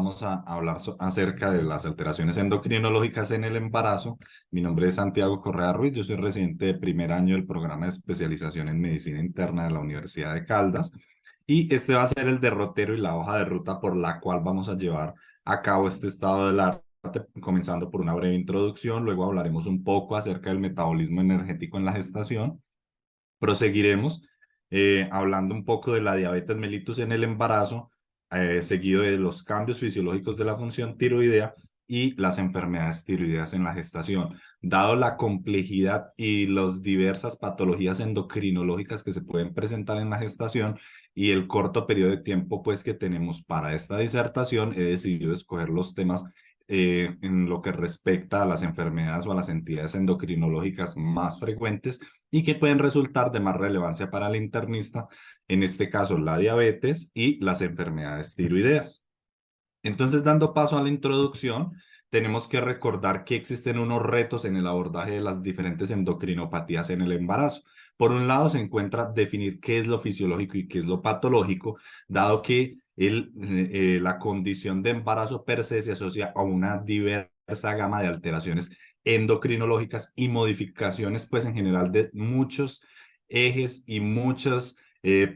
vamos a hablar acerca de las alteraciones endocrinológicas en el embarazo. Mi nombre es Santiago Correa Ruiz, yo soy residente de primer año del programa de especialización en medicina interna de la Universidad de Caldas y este va a ser el derrotero y la hoja de ruta por la cual vamos a llevar a cabo este estado del arte, comenzando por una breve introducción, luego hablaremos un poco acerca del metabolismo energético en la gestación. Proseguiremos hablando un poco de la diabetes mellitus en el embarazo, seguido de los cambios fisiológicos de la función tiroidea y las enfermedades tiroideas en la gestación. Dado la complejidad y las diversas patologías endocrinológicas que se pueden presentar en la gestación y el corto periodo de tiempo pues que tenemos para esta disertación, he decidido escoger los temas en lo que respecta a las enfermedades o a las entidades endocrinológicas más frecuentes y que pueden resultar de más relevancia para el internista, en este caso la diabetes y las enfermedades tiroideas. Entonces, dando paso a la introducción, tenemos que recordar que existen unos retos en el abordaje de las diferentes endocrinopatías en el embarazo. Por un lado, se encuentra definir qué es lo fisiológico y qué es lo patológico, dado que la condición de embarazo per se se asocia a una diversa gama de alteraciones endocrinológicas y modificaciones, pues en general, de muchos ejes y muchas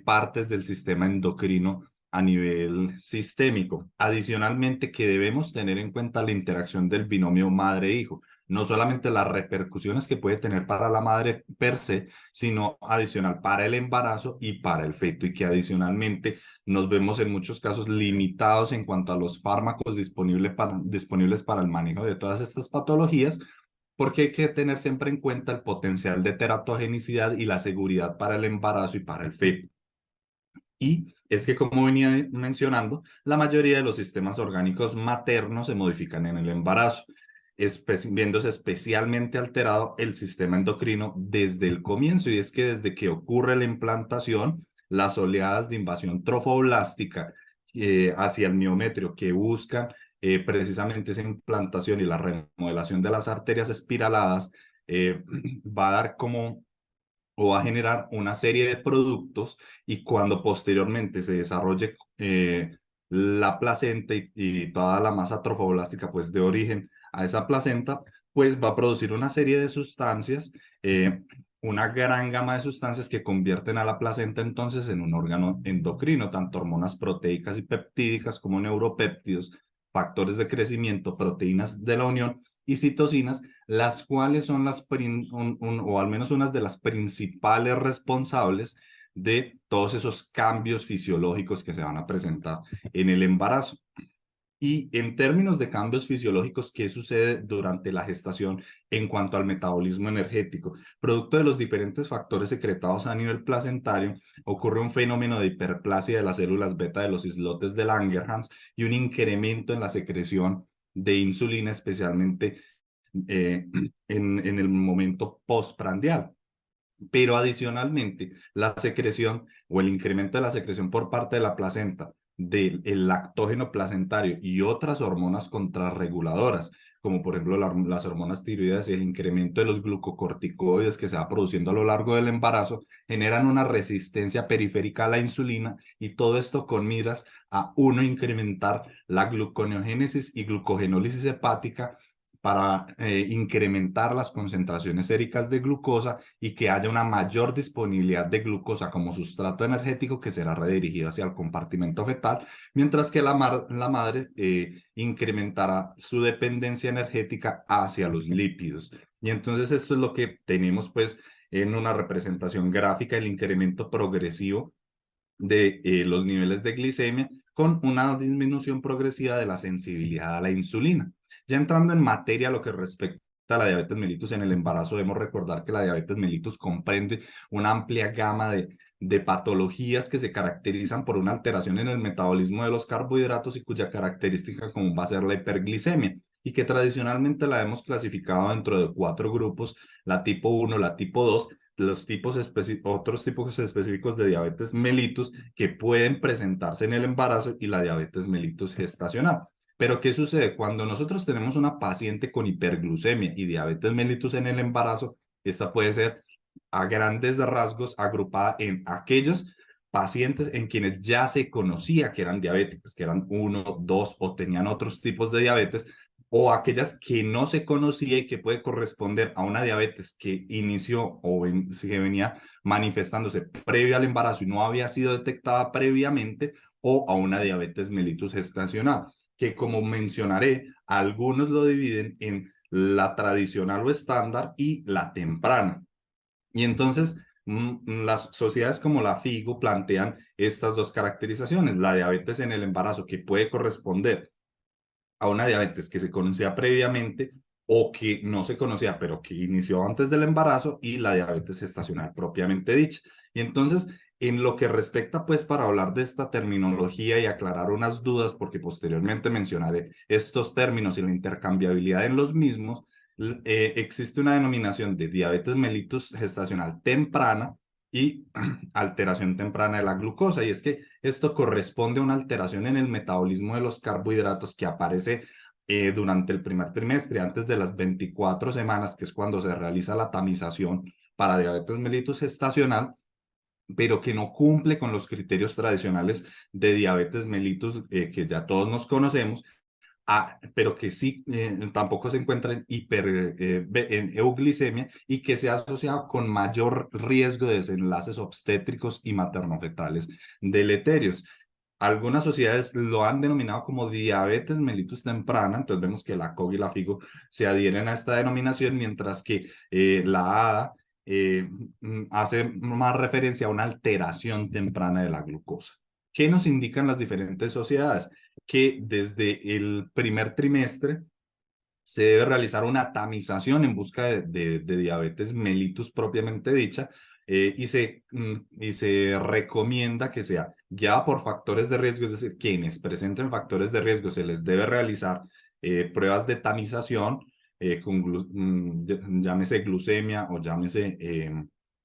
partes del sistema endocrino a nivel sistémico. Adicionalmente, que debemos tener en cuenta la interacción del binomio madre-hijo, no solamente las repercusiones que puede tener para la madre per se, sino adicional para el embarazo y para el feto, y que adicionalmente nos vemos en muchos casos limitados en cuanto a los fármacos disponibles para el manejo de todas estas patologías, porque hay que tener siempre en cuenta el potencial de teratogenicidad y la seguridad para el embarazo y para el feto. Y es que, como venía mencionando, la mayoría de los sistemas orgánicos maternos se modifican en el embarazo, viéndose especialmente alterado el sistema endocrino desde el comienzo. Y es que desde que ocurre la implantación, las oleadas de invasión trofoblástica hacia el miometrio que buscan precisamente esa implantación y la remodelación de las arterias espiraladas, va a dar como o va a generar una serie de productos, y cuando posteriormente se desarrolle la placenta y toda la masa trofoblástica pues de origen a esa placenta, pues va a producir una serie de sustancias, una gran gama de sustancias que convierten a la placenta entonces en un órgano endocrino, tanto hormonas proteicas y peptídicas como neuropéptidos, factores de crecimiento, proteínas de la unión y citocinas, las cuales son o al menos unas de las principales responsables de todos esos cambios fisiológicos que se van a presentar en el embarazo. Y en términos de cambios fisiológicos, ¿qué sucede durante la gestación en cuanto al metabolismo energético? Producto de los diferentes factores secretados a nivel placentario, ocurre un fenómeno de hiperplasia de las células beta de los islotes de Langerhans y un incremento en la secreción de insulina, especialmente eh, en el momento postprandial. Pero adicionalmente, la secreción o el incremento de la secreción por parte de la placenta del lactógeno placentario y otras hormonas contrarreguladoras, como por ejemplo las hormonas tiroideas y el incremento de los glucocorticoides que se va produciendo a lo largo del embarazo, generan una resistencia periférica a la insulina, y todo esto con miras a uno, incrementar la gluconeogénesis y glucogenólisis hepática para incrementar las concentraciones séricas de glucosa y que haya una mayor disponibilidad de glucosa como sustrato energético que será redirigida hacia el compartimento fetal, mientras que la madre incrementará su dependencia energética hacia los lípidos. Y entonces esto es lo que tenemos pues en una representación gráfica: el incremento progresivo de los niveles de glicemia con una disminución progresiva de la sensibilidad a la insulina. Ya entrando en materia, lo que respecta a la diabetes mellitus en el embarazo, debemos recordar que la diabetes mellitus comprende una amplia gama de patologías que se caracterizan por una alteración en el metabolismo de los carbohidratos y cuya característica común va a ser la hiperglicemia, y que tradicionalmente la hemos clasificado dentro de 4 grupos: la tipo 1, la tipo 2, otros tipos específicos de diabetes mellitus que pueden presentarse en el embarazo, y la diabetes mellitus gestacional. Pero ¿qué sucede? Cuando nosotros tenemos una paciente con hiperglucemia y diabetes mellitus en el embarazo, esta puede ser a grandes rasgos agrupada en aquellas pacientes en quienes ya se conocía que eran diabéticos, que eran uno, dos o tenían otros tipos de diabetes, o aquellas que no se conocía y que puede corresponder a una diabetes que inició que venía manifestándose previo al embarazo y no había sido detectada previamente, o a una diabetes mellitus gestacional, que como mencionaré, algunos lo dividen en la tradicional o estándar y la temprana. Y entonces, las sociedades como la FIGO plantean estas dos caracterizaciones: la diabetes en el embarazo, que puede corresponder a una diabetes que se conocía previamente o que no se conocía, pero que inició antes del embarazo, y la diabetes gestacional propiamente dicha. Y entonces, en lo que respecta, pues, para hablar de esta terminología y aclarar unas dudas, porque posteriormente mencionaré estos términos y la intercambiabilidad en los mismos, existe una denominación de diabetes mellitus gestacional temprana y alteración temprana de la glucosa. Y es que esto corresponde a una alteración en el metabolismo de los carbohidratos que aparece durante el primer trimestre, antes de las 24 semanas, que es cuando se realiza la tamización para diabetes mellitus gestacional, pero que no cumple con los criterios tradicionales de diabetes mellitus que ya todos nos conocemos. Pero que sí tampoco se encuentra en en euglicemia, y que se ha asociado con mayor riesgo de desenlaces obstétricos y maternofetales deleterios. Algunas sociedades lo han denominado como diabetes mellitus temprana. Entonces vemos que la COG y la FIGO se adhieren a esta denominación, mientras que la ADA hace más referencia a una alteración temprana de la glucosa. ¿Qué nos indican las diferentes sociedades? Que desde el primer trimestre se debe realizar una tamización en busca de diabetes mellitus propiamente dicha, y se recomienda que sea guiada por factores de riesgo, es decir, quienes presenten factores de riesgo se les debe realizar pruebas de tamización, llámese glucemia o llámese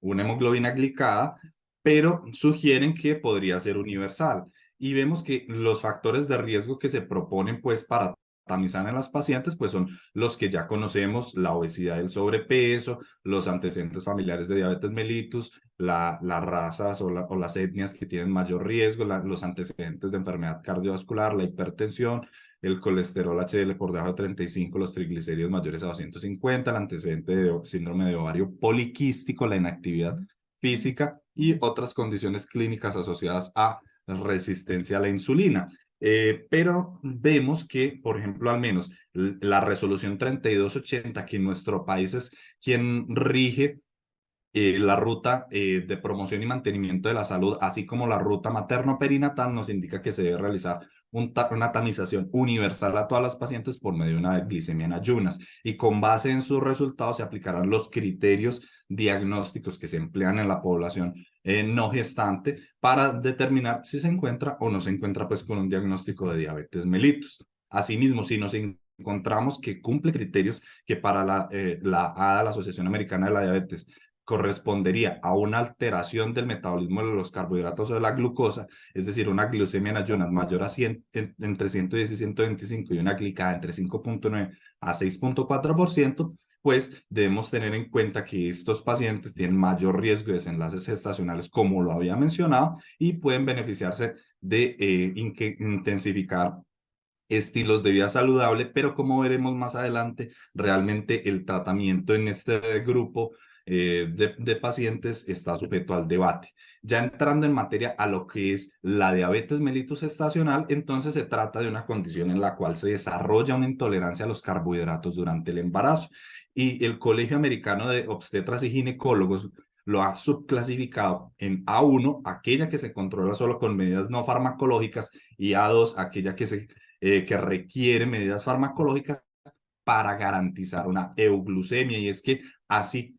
una hemoglobina glicada, pero sugieren que podría ser universal. Y vemos que los factores de riesgo que se proponen, pues, para tamizar en las pacientes, pues son los que ya conocemos: la obesidad y el sobrepeso, los antecedentes familiares de diabetes mellitus, las razas o las etnias que tienen mayor riesgo, los antecedentes de enfermedad cardiovascular, la hipertensión, el colesterol HDL por debajo de 35, los triglicéridos mayores a 250, el antecedente de síndrome de ovario poliquístico, la inactividad física y otras condiciones clínicas asociadas a resistencia a la insulina. Pero vemos que, por ejemplo, al menos la resolución 3280, que en nuestro país es quien rige la ruta de promoción y mantenimiento de la salud, así como la ruta materno-perinatal, nos indica que se debe realizar una tamización universal a todas las pacientes por medio de una glicemia en ayunas, y con base en sus resultados se aplicarán los criterios diagnósticos que se emplean en la población no gestante para determinar si se encuentra o no se encuentra, pues, con un diagnóstico de diabetes mellitus. Asimismo, si nos encontramos que cumple criterios que para la ADA, la Asociación Americana de la Diabetes, correspondería a una alteración del metabolismo de los carbohidratos o de la glucosa, es decir, una glucemia en ayunas mayor a 100, entre 110 y 125, y una glicada entre 5.9 a 6.4%, pues debemos tener en cuenta que estos pacientes tienen mayor riesgo de desenlaces gestacionales, como lo había mencionado, y pueden beneficiarse de intensificar estilos de vida saludable. Pero como veremos más adelante, realmente el tratamiento en este grupo de pacientes está sujeto al debate. Ya entrando en materia a lo que es la diabetes mellitus gestacional, entonces se trata de una condición en la cual se desarrolla una intolerancia a los carbohidratos durante el embarazo, y el Colegio Americano de Obstetras y Ginecólogos lo ha subclasificado en A1, aquella que se controla solo con medidas no farmacológicas, y A2, aquella que requiere medidas farmacológicas para garantizar una euglucemia. Y es que así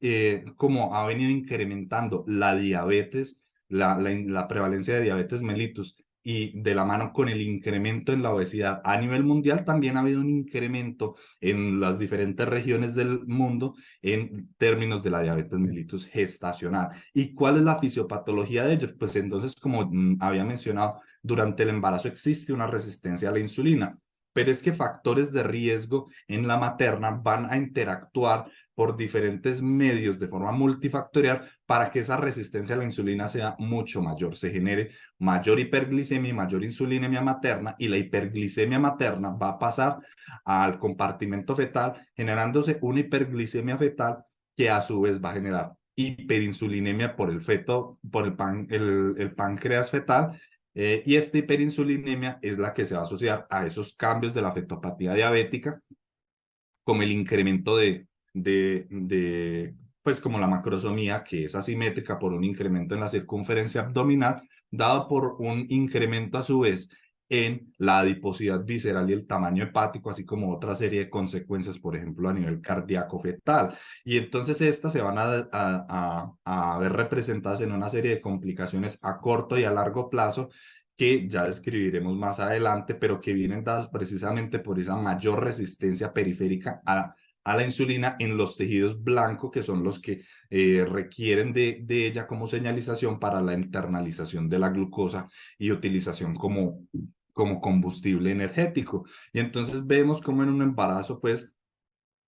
como ha venido incrementando la diabetes, la prevalencia de diabetes mellitus, y de la mano con el incremento en la obesidad a nivel mundial, también ha habido un incremento en las diferentes regiones del mundo en términos de la diabetes mellitus gestacional. ¿Y cuál es la fisiopatología de ellos? Pues entonces, como había mencionado, durante el embarazo existe una resistencia a la insulina, pero es que factores de riesgo en la materna van a interactuar por diferentes medios de forma multifactorial para que esa resistencia a la insulina sea mucho mayor, se genere mayor hiperglicemia y mayor insulinemia materna, y la hiperglicemia materna va a pasar al compartimento fetal, generándose una hiperglicemia fetal que a su vez va a generar hiperinsulinemia por el feto, por el páncreas fetal, y esta hiperinsulinemia es la que se va a asociar a esos cambios de la fetopatía diabética, como el incremento pues como la macrosomía, que es asimétrica por un incremento en la circunferencia abdominal, dado por un incremento a su vez en la adiposidad visceral y el tamaño hepático, así como otra serie de consecuencias, por ejemplo, a nivel cardíaco fetal. Y entonces estas se van a ver representadas en una serie de complicaciones a corto y a largo plazo, que ya describiremos más adelante, pero que vienen dadas precisamente por esa mayor resistencia periférica a la insulina en los tejidos blancos, que son los que requieren de ella como señalización para la internalización de la glucosa y utilización como combustible energético. Y entonces vemos como en un embarazo, pues,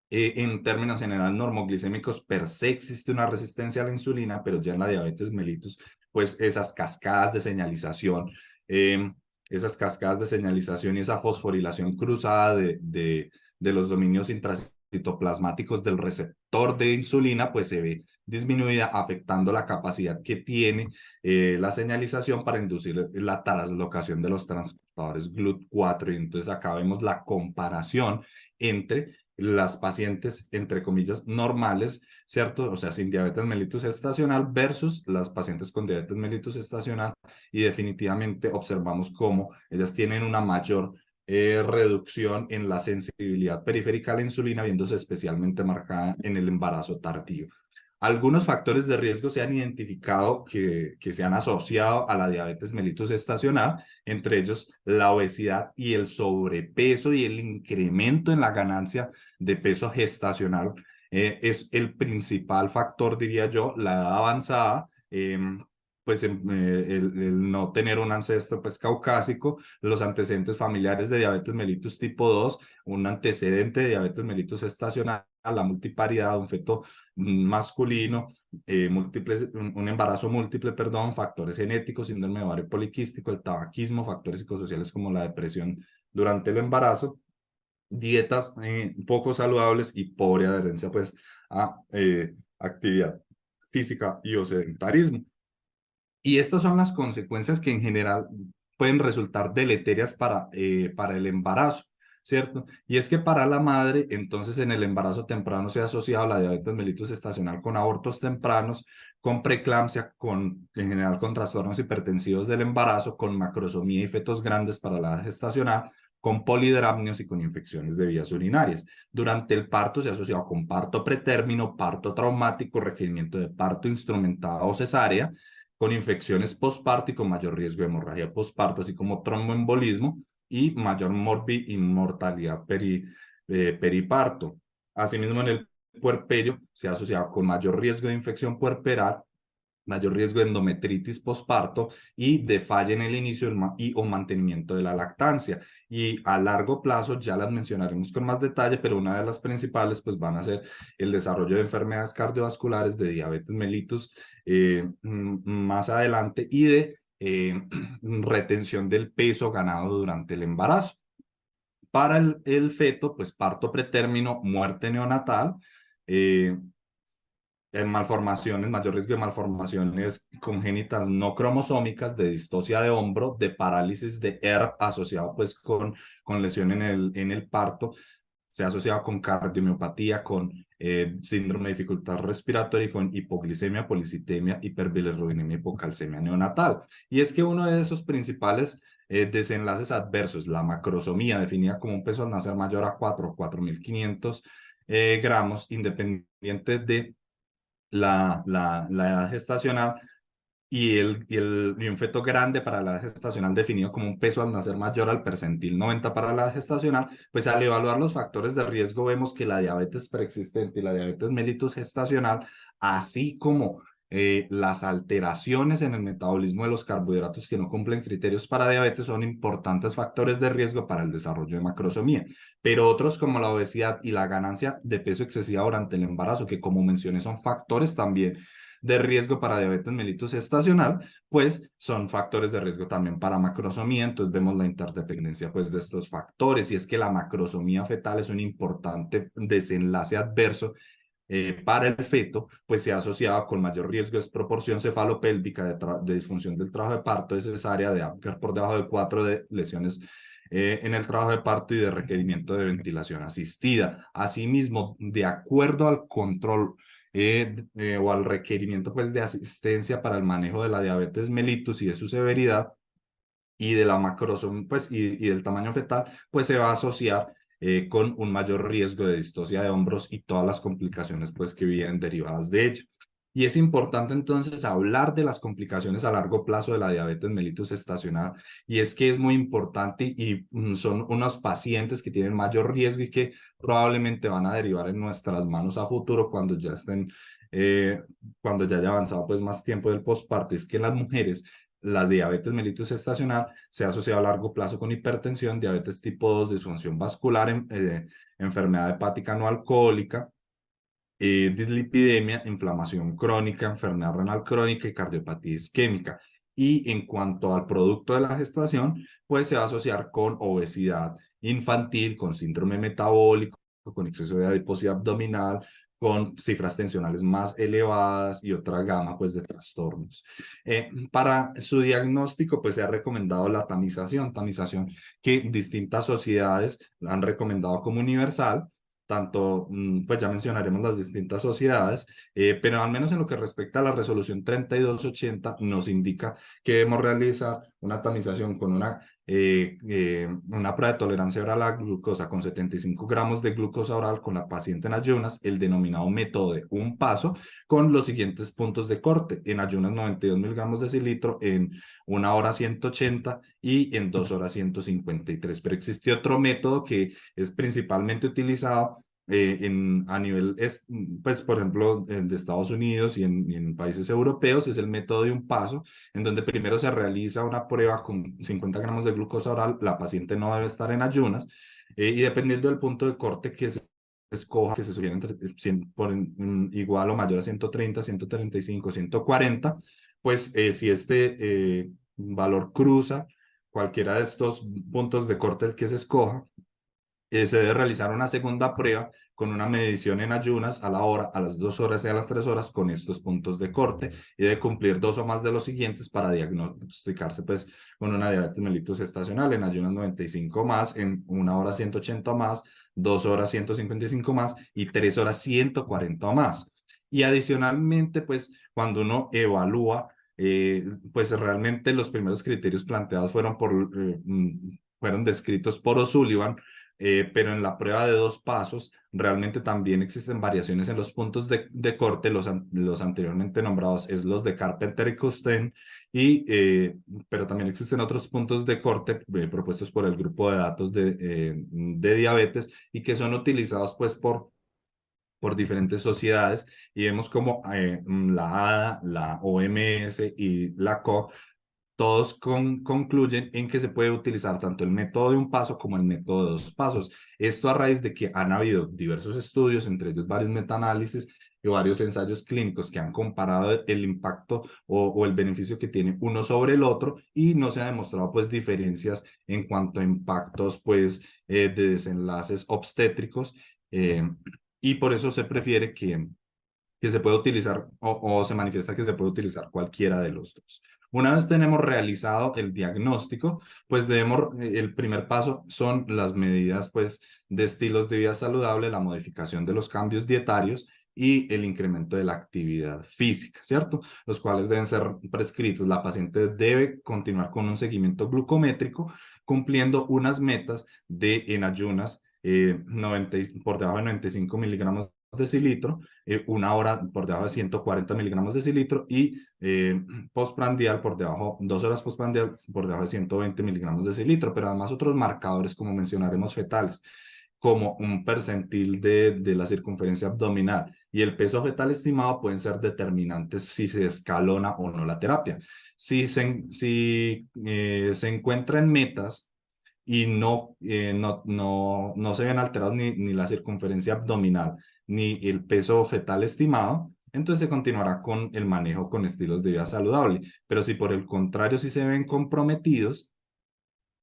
en términos generales normoglicémicos per se existe una resistencia a la insulina, pero ya en la diabetes mellitus, pues esas cascadas de señalización, eh, y esa fosforilación cruzada de los dominios intracitoplasmáticos del receptor de insulina, pues se ve disminuida, afectando la capacidad que tiene la señalización para inducir la traslocación de los transportadores GLUT4. Y entonces acá vemos la comparación entre las pacientes, entre comillas, normales, ¿cierto? O sea, sin diabetes mellitus estacional versus las pacientes con diabetes mellitus estacional, y definitivamente observamos cómo ellas tienen una mayor reducción en la sensibilidad periférica a la insulina, viéndose especialmente marcada en el embarazo tardío. Algunos factores de riesgo se han identificado que se han asociado a la diabetes mellitus estacional, entre ellos la obesidad y el sobrepeso, y el incremento en la ganancia de peso gestacional es el principal factor, diría yo. La edad avanzada, pues el no tener un ancestro pues caucásico, los antecedentes familiares de diabetes mellitus tipo 2, un antecedente de diabetes mellitus estacional, la multiparidad, un feto masculino, un embarazo múltiple, perdón, factores genéticos, síndrome de ovario poliquístico, el tabaquismo, factores psicosociales como la depresión durante el embarazo, dietas poco saludables y pobre adherencia pues a actividad física y o sedentarismo. Y estas son las consecuencias que en general pueden resultar deleterias para el embarazo, ¿cierto? Y es que para la madre, entonces en el embarazo temprano se ha asociado la diabetes mellitus estacional con abortos tempranos, con preeclampsia, en general con trastornos hipertensivos del embarazo, con macrosomía y fetos grandes para la edad gestacional, con polidramnios y con infecciones de vías urinarias. Durante el parto se ha asociado con parto pretérmino, parto traumático, requerimiento de parto instrumentado o cesárea, con infecciones postparto y con mayor riesgo de hemorragia postparto, así como tromboembolismo y mayor y mortalidad periparto. Asimismo, en el puerperio se ha asociado con mayor riesgo de infección puerperal, mayor riesgo de endometritis postparto y de falla en el inicio y o mantenimiento de la lactancia. Y a largo plazo ya las mencionaremos con más detalle, pero una de las principales pues van a ser el desarrollo de enfermedades cardiovasculares, de diabetes mellitus más adelante, y de retención del peso ganado durante el embarazo. Para el feto, pues parto pretérmino, muerte neonatal, malformaciones, mayor riesgo de malformaciones congénitas no cromosómicas, de distocia de hombro, de parálisis de ERP asociado pues con lesión en el parto, se ha asociado con cardiomiopatía, con síndrome de dificultad respiratoria y con hipoglicemia, policitemia, hiperbilirrubinemia, hipocalcemia neonatal. Y es que uno de esos principales desenlaces adversos, la macrosomía, definida como un peso al nacer mayor a 4.500 gramos, independiente de la edad gestacional, y un feto grande para la edad gestacional definido como un peso al nacer mayor al percentil 90 para la edad gestacional, pues al evaluar los factores de riesgo vemos que la diabetes preexistente y la diabetes mellitus gestacional, así como las alteraciones en el metabolismo de los carbohidratos que no cumplen criterios para diabetes son importantes factores de riesgo para el desarrollo de macrosomía, pero otros como la obesidad y la ganancia de peso excesiva durante el embarazo, que como mencioné son factores también de riesgo para diabetes mellitus estacional, pues son factores de riesgo también para macrosomía. Entonces vemos la interdependencia pues de estos factores, y es que la macrosomía fetal es un importante desenlace adverso para el feto, pues se ha asociado con mayor riesgo de desproporción cefalopélvica, de disfunción del trabajo de parto, de cesárea, de Apgar por debajo de 4, de lesiones en el trabajo de parto y de requerimiento de ventilación asistida. Asimismo, de acuerdo al control o al requerimiento pues, de asistencia para el manejo de la diabetes mellitus y de su severidad, y de la macrosomía, pues, y del tamaño fetal, pues se va a asociar con un mayor riesgo de distosia de hombros y todas las complicaciones pues que vienen derivadas de ello. Y es importante entonces hablar de las complicaciones a largo plazo de la diabetes mellitus estacional, y es que es muy importante y son unos pacientes que tienen mayor riesgo y que probablemente van a derivar en nuestras manos a futuro cuando ya estén, cuando ya haya avanzado pues más tiempo del posparto. Es que las mujeres, la diabetes mellitus estacional se ha asociado a largo plazo con hipertensión, diabetes tipo 2, disfunción vascular, enfermedad hepática no alcohólica, dislipidemia, inflamación crónica, enfermedad renal crónica y cardiopatía isquémica. Y en cuanto al producto de la gestación, pues se va a asociar con obesidad infantil, con síndrome metabólico, con exceso de adiposidad abdominal, con cifras tensionales más elevadas y otra gama pues de trastornos. Para su diagnóstico pues se ha recomendado la tamización que distintas sociedades han recomendado como universal. Tanto, pues ya mencionaremos las distintas sociedades, pero al menos en lo que respecta a la resolución 3280 nos indica que debemos realizar una tamización con una prueba de tolerancia oral a la glucosa con 75 gramos de glucosa oral con la paciente en ayunas, el denominado método de un paso, con los siguientes puntos de corte: en ayunas 92 miligramos de decilitro, en 1 hora 180 y en 2 horas 153. Pero existe otro método que es principalmente utilizado a nivel, pues por ejemplo, de Estados Unidos y en países europeos, es el método de un paso, en donde primero se realiza una prueba con 50 gramos de glucosa oral, la paciente no debe estar en ayunas, y dependiendo del punto de corte que se escoja, que se sugiere entre igual o mayor a 130, 135, 140, pues si este valor cruza cualquiera de estos puntos de corte que se escoja, se debe realizar una segunda prueba con una medición en ayunas a la hora, a las 2 horas y a las 3 horas con estos puntos de corte, y debe cumplir 2 o más de los siguientes para diagnosticarse pues con una diabetes mellitus estacional: en ayunas 95 más, en 1 hora 180 más, 2 horas 155 más y 3 horas 140 más. Y adicionalmente, pues cuando uno evalúa, pues realmente los primeros criterios planteados fueron descritos por O'Sullivan, pero en la prueba de 2 pasos realmente también existen variaciones en los puntos de corte. Los anteriormente nombrados es los de Carpenter y Cousteau, pero también existen otros puntos de corte propuestos por el grupo de datos de diabetes, y que son utilizados pues por diferentes sociedades, y vemos como la ADA, la OMS y la CO todos concluyen en que se puede utilizar tanto el método de un paso como el método de 2 pasos. Esto a raíz de que han habido diversos estudios, entre ellos varios metaanálisis y varios ensayos clínicos que han comparado el impacto o el beneficio que tiene uno sobre el otro, y no se ha demostrado pues diferencias en cuanto a impactos pues de desenlaces obstétricos, y por eso se prefiere que se puede utilizar o se manifiesta que se puede utilizar cualquiera de los dos. Una vez tenemos realizado el diagnóstico, pues el primer paso son las medidas pues de estilos de vida saludable, la modificación de los cambios dietarios y el incremento de la actividad física, ¿cierto? Los cuales deben ser prescritos. La paciente debe continuar con un seguimiento glucométrico, cumpliendo unas metas en ayunas, por debajo de 95 miligramos decilitro, 1 hora por debajo de 140 miligramos decilitro, y postprandial 2 horas postprandial por debajo de 120 miligramos decilitro, pero además otros marcadores como mencionaremos fetales, como un percentil de la circunferencia abdominal y el peso fetal estimado pueden ser determinantes si se escalona o no la terapia. Si se encuentra en metas y no se ven alterados ni la circunferencia abdominal ni el peso fetal estimado, entonces se continuará con el manejo con estilos de vida saludable. Pero si por el contrario, si se ven comprometidos,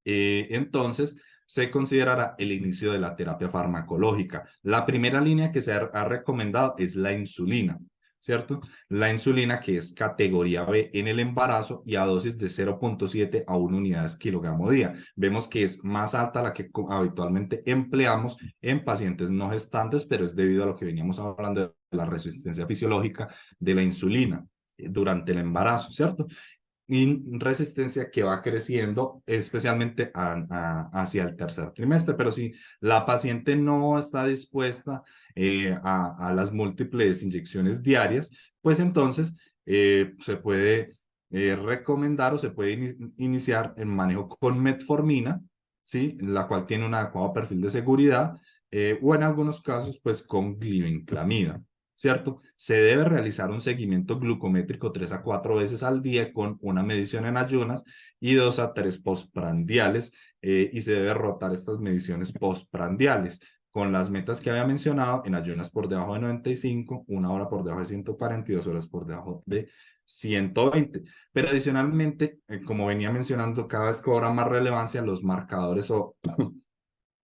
entonces se considerará el inicio de la terapia farmacológica. La primera línea que se ha recomendado es la insulina, ¿cierto? La insulina que es categoría B en el embarazo y a dosis de 0,7 a 1 unidades kilogramo día. Vemos que es más alta la que habitualmente empleamos en pacientes no gestantes, pero es debido a lo que veníamos hablando de la resistencia fisiológica de la insulina durante el embarazo, ¿cierto? Y resistencia que va creciendo, especialmente hacia el tercer trimestre. Pero si la paciente no está dispuesta a las múltiples inyecciones diarias, pues entonces se puede recomendar o se puede iniciar el manejo con metformina, ¿sí? La cual tiene un adecuado perfil de seguridad, o en algunos casos, pues con glibenclamida. ¿Cierto? Se debe realizar un seguimiento glucométrico 3 a 4 veces al día con una medición en ayunas y 2 a 3 postprandiales, y se debe rotar estas mediciones postprandiales con las metas que había mencionado en ayunas por debajo de 95, 1 hora por debajo de 140 y 2 horas por debajo de 120. Pero adicionalmente, como venía mencionando, cada vez cobra más relevancia los marcadores o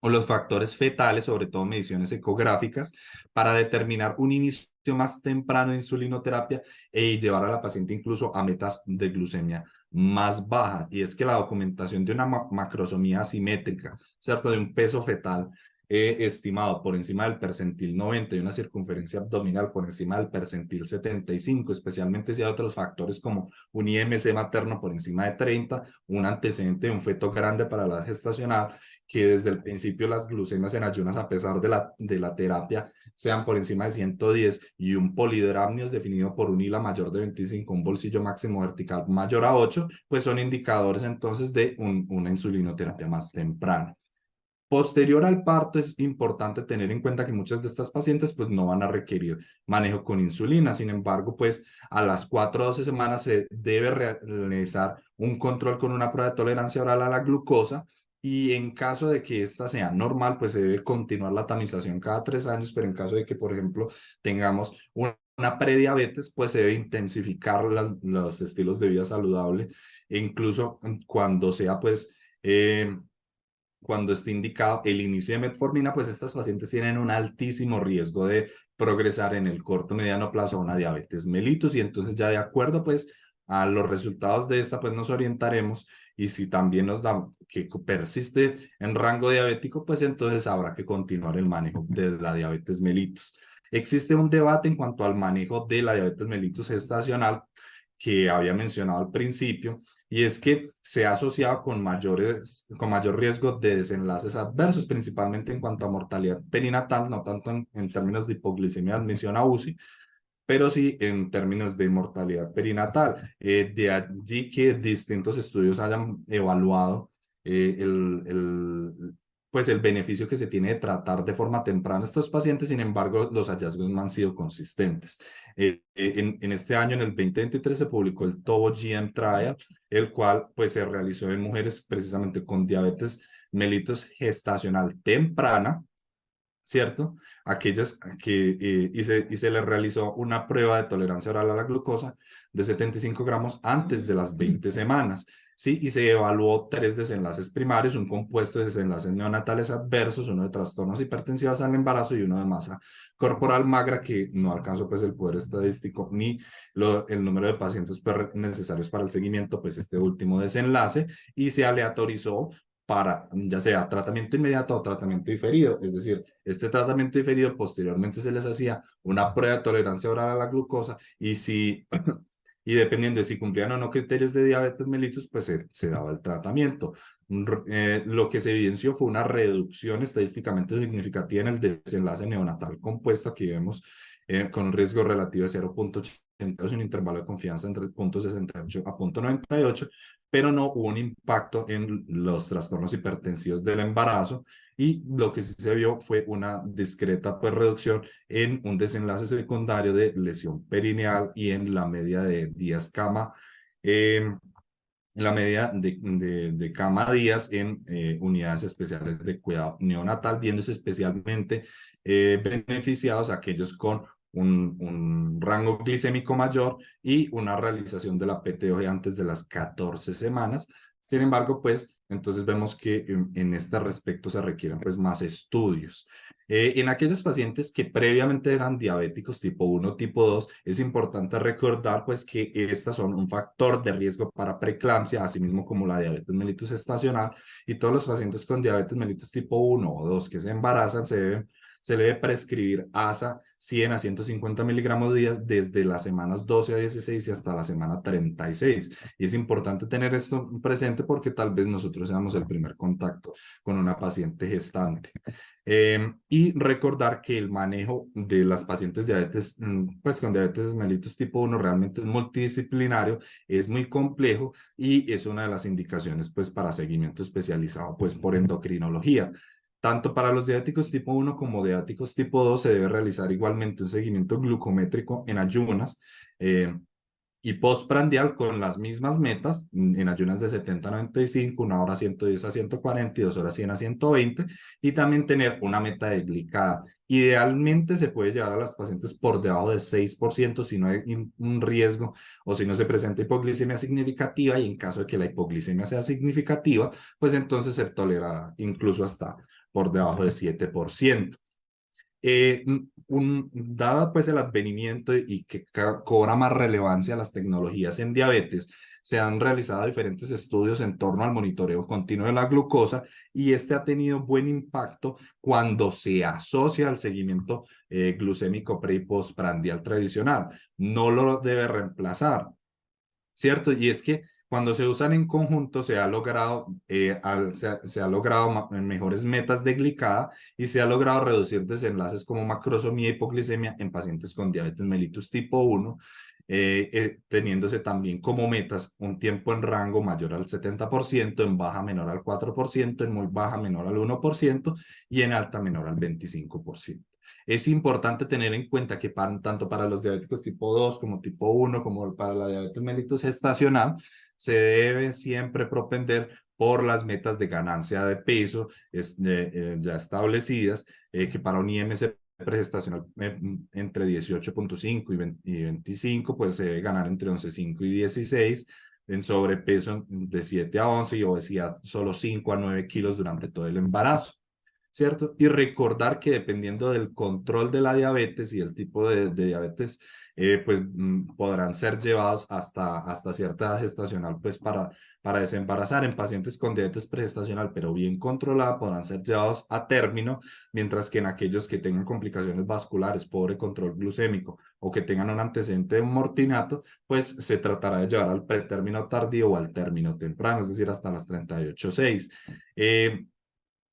los factores fetales, sobre todo mediciones ecográficas, para determinar un inicio más temprano de insulinoterapia y llevar a la paciente incluso a metas de glucemia más bajas. Y es que la documentación de una macrosomía asimétrica, ¿cierto? De un peso fetal estimado por encima del percentil 90 y una circunferencia abdominal por encima del percentil 75, especialmente si hay otros factores como un IMC materno por encima de 30, un antecedente de un feto grande para la gestacional, que desde el principio las glucemias en ayunas, a pesar de la terapia, sean por encima de 110 y un polidramnios definido por un hila mayor de 25, un bolsillo máximo vertical mayor a 8, pues son indicadores entonces de una insulinoterapia más temprana. Posterior al parto es importante tener en cuenta que muchas de estas pacientes pues no van a requerir manejo con insulina. Sin embargo, pues a las 4 o 12 semanas se debe realizar un control con una prueba de tolerancia oral a la glucosa, y en caso de que esta sea normal, pues se debe continuar la tamización cada 3 años. Pero en caso de que, por ejemplo, tengamos una prediabetes, pues se debe intensificar los estilos de vida saludable, e incluso cuando sea pues cuando esté indicado el inicio de metformina, pues estas pacientes tienen un altísimo riesgo de progresar en el corto mediano plazo a una diabetes mellitus. Y entonces ya de acuerdo pues a los resultados de esta, pues nos orientaremos, y si también nos da que persiste en rango diabético, pues entonces habrá que continuar el manejo de la diabetes mellitus. Existe un debate en cuanto al manejo de la diabetes mellitus gestacional que había mencionado al principio, y es que se ha asociado con mayor riesgo de desenlaces adversos, principalmente en cuanto a mortalidad perinatal, no tanto en términos de hipoglicemia de admisión a UCI, pero sí en términos de mortalidad perinatal. De allí que distintos estudios hayan evaluado pues el beneficio que se tiene de tratar de forma temprana a estos pacientes. Sin embargo, los hallazgos no han sido consistentes. En este año, en el 2023, se publicó el TOBO GM Trial, el cual pues se realizó en mujeres precisamente con diabetes mellitus gestacional temprana, ¿cierto? Aquellas que, y se le realizó una prueba de tolerancia oral a la glucosa de 75 gramos antes de las 20 semanas, ¿sí? Y se evaluó 3 desenlaces primarios, un compuesto de desenlaces neonatales adversos, uno de trastornos hipertensivos al embarazo y uno de masa corporal magra, que no alcanzó pues el poder estadístico ni el número de pacientes necesarios para el seguimiento, pues este último desenlace, y se aleatorizó para ya sea tratamiento inmediato o tratamiento diferido. Es decir, este tratamiento diferido posteriormente se les hacía una prueba de tolerancia oral a la glucosa, y dependiendo de si cumplían o no criterios de diabetes mellitus, pues se daba el tratamiento. Lo que se evidenció fue una reducción estadísticamente significativa en el desenlace neonatal compuesto. Aquí vemos con un riesgo relativo de en un intervalo de confianza entre 0,68 a 0,98, pero no hubo un impacto en los trastornos hipertensivos del embarazo, y lo que sí se vio fue una discreta pues, reducción en un desenlace secundario de lesión perineal y en la media de días cama, en la media de cama días en unidades especiales de cuidado neonatal, viéndose especialmente beneficiados aquellos con un rango glicémico mayor y una realización de la PTOG antes de las 14 semanas. Sin embargo, pues, entonces vemos que en este respecto se requieren pues más estudios. En aquellos pacientes que previamente eran diabéticos tipo 1, tipo 2, es importante recordar pues que estas son un factor de riesgo para preeclampsia, asimismo como la diabetes mellitus estacional, y todos los pacientes con diabetes mellitus tipo 1 o 2 que se embarazan se le debe prescribir ASA 100 a 150 miligramos días desde las semanas 12 a 16 y hasta la semana 36. Y es importante tener esto presente porque tal vez nosotros seamos el primer contacto con una paciente gestante. Y recordar que el manejo de las pacientes diabetes, pues con diabetes mellitus tipo 1 realmente es multidisciplinario, es muy complejo y es una de las indicaciones pues para seguimiento especializado pues por endocrinología. Tanto para los diabéticos tipo 1 como diabéticos tipo 2 se debe realizar igualmente un seguimiento glucométrico en ayunas, y postprandial con las mismas metas, en ayunas de 70 a 95, 1 hora 110 a 140 y 2 horas 100 a 120, y también tener una meta de glicada. Idealmente se puede llevar a las pacientes por debajo de 6% si no hay un riesgo o si no se presenta hipoglicemia significativa, y en caso de que la hipoglicemia sea significativa, pues entonces se tolerará incluso hasta por debajo de 7%. Dado pues el advenimiento y que cobra más relevancia las tecnologías en diabetes, se han realizado diferentes estudios en torno al monitoreo continuo de la glucosa, y este ha tenido buen impacto cuando se asocia al seguimiento glucémico pre y postprandial tradicional. No lo debe reemplazar, ¿cierto? Y es que cuando se usan en conjunto se ha logrado, se ha logrado mejores metas de glicada, y se ha logrado reducir desenlaces como macrosomía y hipoglicemia en pacientes con diabetes mellitus tipo 1, teniéndose también como metas un tiempo en rango mayor al 70%, en baja menor al 4%, en muy baja menor al 1% y en alta menor al 25%. Es importante tener en cuenta que tanto para los diabéticos tipo 2 como tipo 1, como para la diabetes mellitus gestacional, se debe siempre propender por las metas de ganancia de peso ya establecidas, que para un IMC pregestacional entre 18,5 y 25, pues se debe ganar entre 11,5 y 16, en sobrepeso de 7 a 11 y obesidad solo 5 a 9 kilos durante todo el embarazo. ¿Cierto? Y recordar que dependiendo del control de la diabetes y el tipo de diabetes, pues podrán ser llevados hasta cierta edad gestacional, pues para desembarazar. En pacientes con diabetes pregestacional, pero bien controlada, podrán ser llevados a término, mientras que en aquellos que tengan complicaciones vasculares, pobre control glucémico o que tengan un antecedente de mortinato, pues se tratará de llevar al pretérmino tardío o al término temprano, es decir, hasta las 38,6.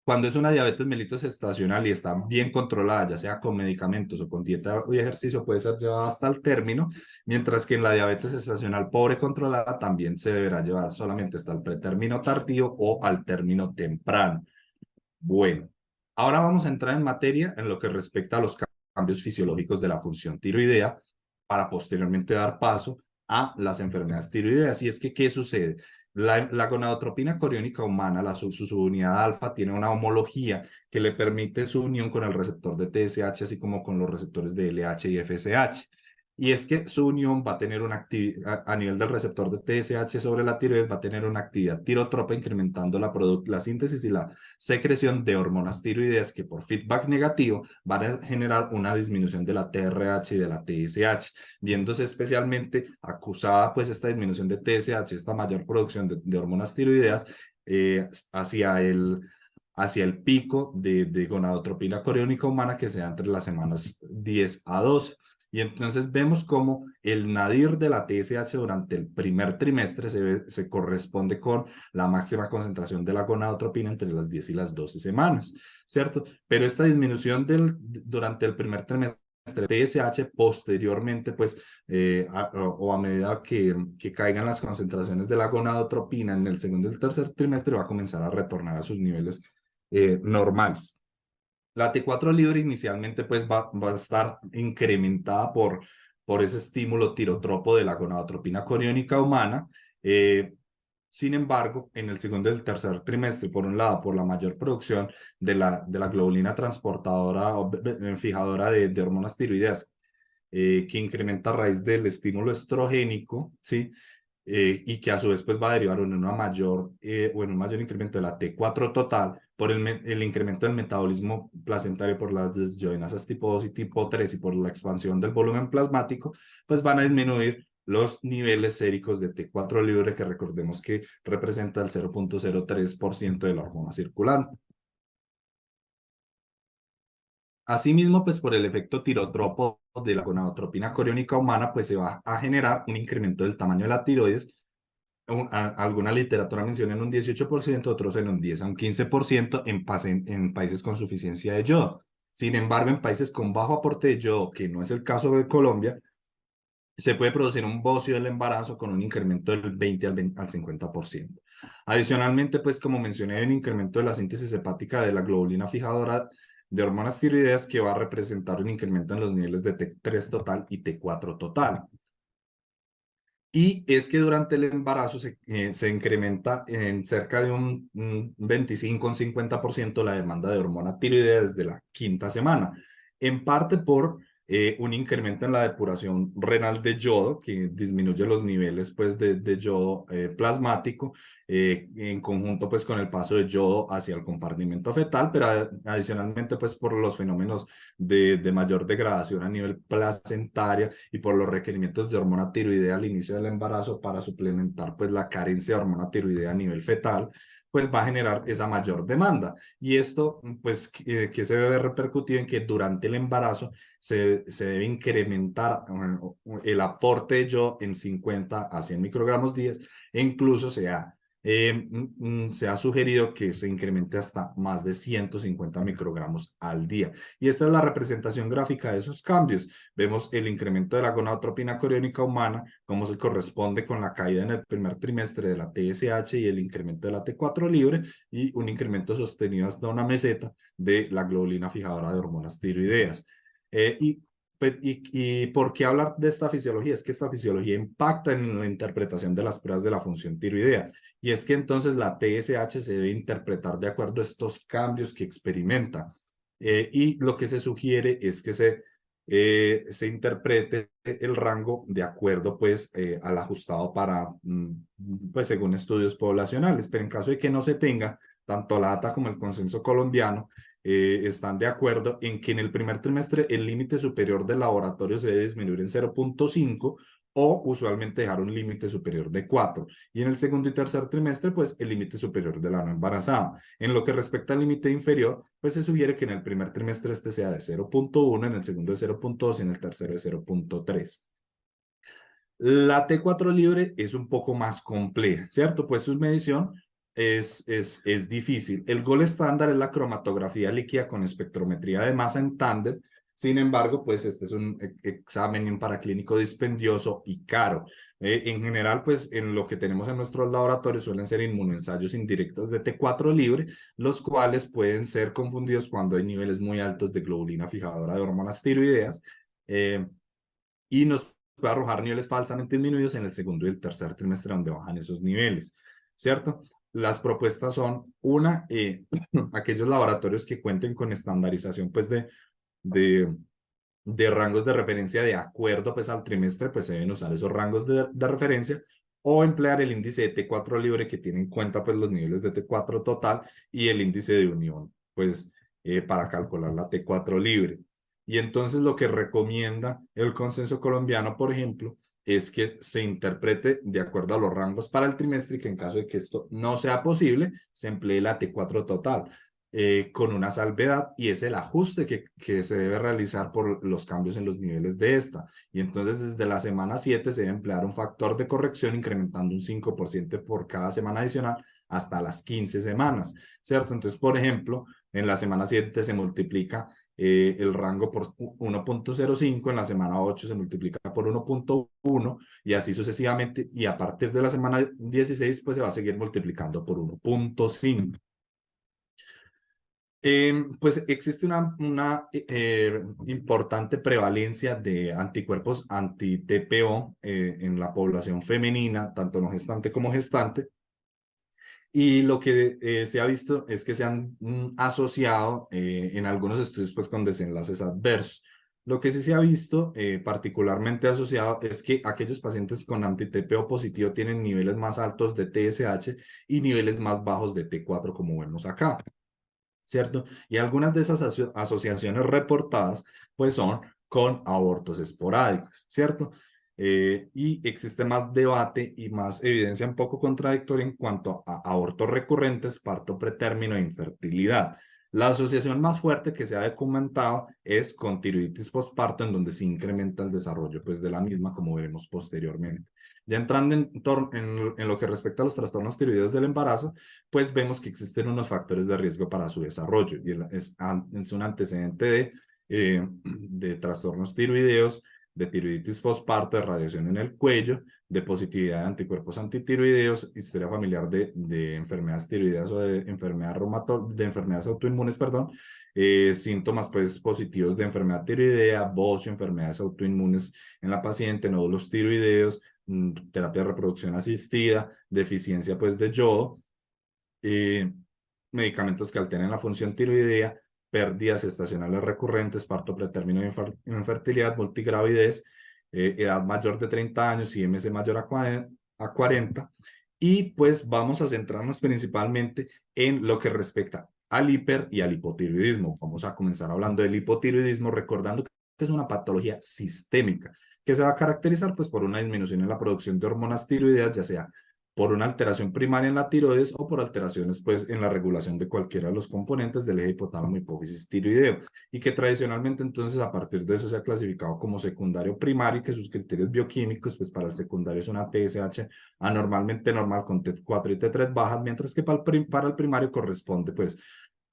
Cuando es una diabetes mellitus estacional y está bien controlada, ya sea con medicamentos o con dieta y ejercicio, puede ser llevada hasta el término, mientras que en la diabetes estacional pobre controlada también se deberá llevar solamente hasta el pretérmino tardío o al término temprano. Bueno, ahora vamos a entrar en materia en lo que respecta a los cambios fisiológicos de la función tiroidea, para posteriormente dar paso a las enfermedades tiroideas. Y es que, ¿qué sucede? La gonadotropina coriónica humana, su subunidad alfa, tiene una homología que le permite su unión con el receptor de TSH, así como con los receptores de LH y FSH. Y es que su unión va a tener una actividad a nivel del receptor de TSH sobre la tiroides, va a tener una actividad tirotropa, incrementando la síntesis y la secreción de hormonas tiroideas, que por feedback negativo van a generar una disminución de la TRH y de la TSH, viéndose especialmente acusada pues esta disminución de TSH, esta mayor producción de hormonas tiroideas, hacia el pico de gonadotropina coriónica humana, que se da entre las semanas 10 a 12. Y entonces vemos cómo el nadir de la TSH durante el primer trimestre se corresponde con la máxima concentración de la gonadotropina entre las 10 y las 12 semanas, ¿cierto? Pero esta disminución durante el primer trimestre TSH, posteriormente, pues, o a medida que caigan las concentraciones de la gonadotropina en el segundo y el tercer trimestre, va a comenzar a retornar a sus niveles normales. La T4 libre inicialmente pues va a estar incrementada por ese estímulo tirotropo de la gonadotropina coriónica humana. Sin embargo, en el segundo y el tercer trimestre, por un lado, por la mayor producción de la globulina transportadora o fijadora de hormonas tiroideas, que incrementa a raíz del estímulo estrogénico, ¿sí? Y que a su vez pues va a derivar en una mayor o en un mayor incremento de la T4 total por el incremento del metabolismo placentario por las desyoinasas tipo 2 y tipo 3 y por la expansión del volumen plasmático, pues van a disminuir los niveles séricos de T4 libre, que recordemos que representa el 0.03% de la hormona circulante. Asimismo, pues por el efecto tirotropo de la gonadotropina coriónica humana, pues se va a generar un incremento del tamaño de la tiroides. Alguna literatura menciona en un 18%, otros en un 10 a un 15% en países con suficiencia de yodo. Sin embargo, en países con bajo aporte de yodo, que no es el caso de Colombia, se puede producir un bocio del embarazo con un incremento del 20 al 50%. Adicionalmente, pues como mencioné, hay un incremento de la síntesis hepática de la globulina fijadora de hormonas tiroideas que va a representar un incremento en los niveles de T3 total y T4 total. Y es que durante el embarazo se incrementa en cerca de un 25 o un 50% la demanda de hormona tiroidea desde la quinta semana, en parte por un incremento en la depuración renal de yodo, que disminuye los niveles pues, de yodo plasmático, en conjunto pues, con el paso de yodo hacia el compartimento fetal, pero adicionalmente pues, por los fenómenos de mayor degradación a nivel placentaria y por los requerimientos de hormona tiroidea al inicio del embarazo para suplementar pues la carencia de hormona tiroidea a nivel fetal, pues va a generar esa mayor demanda. Y esto, pues, que se debe repercutir en que durante el embarazo se debe incrementar el aporte de yodo en 50 a 100 microgramos días e incluso se ha sugerido que se incremente hasta más de 150 microgramos al día. Y esta es la representación gráfica de esos cambios. Vemos el incremento de la gonadotropina coriónica humana, cómo se corresponde con la caída en el primer trimestre de la TSH y el incremento de la T4 libre, y un incremento sostenido hasta una meseta de la globulina fijadora de hormonas tiroideas. ¿Y por qué hablar de esta fisiología? Es que esta fisiología impacta en la interpretación de las pruebas de la función tiroidea. Y es que entonces la TSH se debe interpretar de acuerdo a estos cambios que experimenta. Y lo que se sugiere es que se interprete el rango de acuerdo pues al ajustado para, pues según estudios poblacionales. Pero en caso de que no se tenga, tanto la ATA como el consenso colombiano están de acuerdo en que en el primer trimestre el límite superior del laboratorio se debe disminuir en 0.5 o usualmente dejar un límite superior de 4. Y en el segundo y tercer trimestre, pues el límite superior de la no embarazada. En lo que respecta al límite inferior, pues se sugiere que en el primer trimestre este sea de 0.1, en el segundo de 0.2 y en el tercero de 0.3. La T4 libre es un poco más compleja, ¿cierto? Pues su medición es difícil. El gol estándar es la cromatografía líquida con espectrometría de masa en tándem. Sin embargo, pues este es un examen paraclínico dispendioso y caro. En general, pues en lo que tenemos en nuestros laboratorios suelen ser inmunoensayos indirectos de T4 libre, los cuales pueden ser confundidos cuando hay niveles muy altos de globulina fijadora de hormonas tiroideas. Y nos puede arrojar niveles falsamente disminuidos en el segundo y el tercer trimestre donde bajan esos niveles, ¿cierto? Las propuestas son, una, aquellos laboratorios que cuenten con estandarización pues de, de rangos de referencia de acuerdo pues al trimestre, pues se deben usar esos rangos de referencia, o emplear el índice de T4 libre que tiene en cuenta pues los niveles de T4 total y el índice de unión pues para calcular la T4 libre. Y entonces lo que recomienda el consenso colombiano, por ejemplo, es que se interprete de acuerdo a los rangos para el trimestre y que en caso de que esto no sea posible, se emplee la T4 total. Con una salvedad, y es el ajuste que se debe realizar por los cambios en los niveles de esta. Y entonces desde la semana 7 se debe emplear un factor de corrección incrementando un 5% por cada semana adicional hasta las 15 semanas, ¿cierto? Entonces, por ejemplo, en la semana 7 se multiplica el rango por 1.05, en la semana 8 se multiplica por 1.1 y así sucesivamente, y a partir de la semana 16 pues se va a seguir multiplicando por 1.5. Pues existe una importante prevalencia de anticuerpos anti-TPO en la población femenina, tanto no gestante como gestante, y lo que se ha visto es que se han asociado en algunos estudios pues con desenlaces adversos. Lo que sí se ha visto particularmente asociado es que aquellos pacientes con anti-TPO positivo tienen niveles más altos de TSH y niveles más bajos de T4, como vemos acá, ¿cierto? Y algunas de esas asociaciones reportadas pues son con abortos esporádicos, ¿cierto? Y existe más debate y más evidencia un poco contradictoria en cuanto a abortos recurrentes, parto pretérmino e infertilidad. La asociación más fuerte que se ha documentado es con tiroiditis postparto, en donde se incrementa el desarrollo pues, de la misma, como veremos posteriormente. Ya entrando en lo que respecta a los trastornos tiroideos del embarazo, pues vemos que existen unos factores de riesgo para su desarrollo y es un antecedente de trastornos tiroideos, de tiroiditis postparto, de radiación en el cuello, de positividad de anticuerpos antitiroideos, historia familiar de enfermedades tiroideas o de enfermedades autoinmunes, perdón, síntomas pues positivos de enfermedad tiroidea, bocio, enfermedades autoinmunes en la paciente, nódulos tiroideos, terapia de reproducción asistida, deficiencia pues de yodo, eh, medicamentos que alteren la función tiroidea, pérdidas estacionales recurrentes, parto pretérmino de infertilidad, multigravidez, edad mayor de 30 años, IMC mayor a 40. Y pues vamos a centrarnos principalmente en lo que respecta al hiper y al hipotiroidismo. Vamos a comenzar hablando del hipotiroidismo, recordando que es una patología sistémica que se va a caracterizar pues por una disminución en la producción de hormonas tiroideas, ya sea por una alteración primaria en la tiroides o por alteraciones pues en la regulación de cualquiera de los componentes del eje hipotálamo hipófisis tiroideo, y que tradicionalmente entonces a partir de eso se ha clasificado como secundario primario, y que sus criterios bioquímicos pues para el secundario es una TSH anormalmente normal con T4 y T3 bajas, mientras que para el primario corresponde pues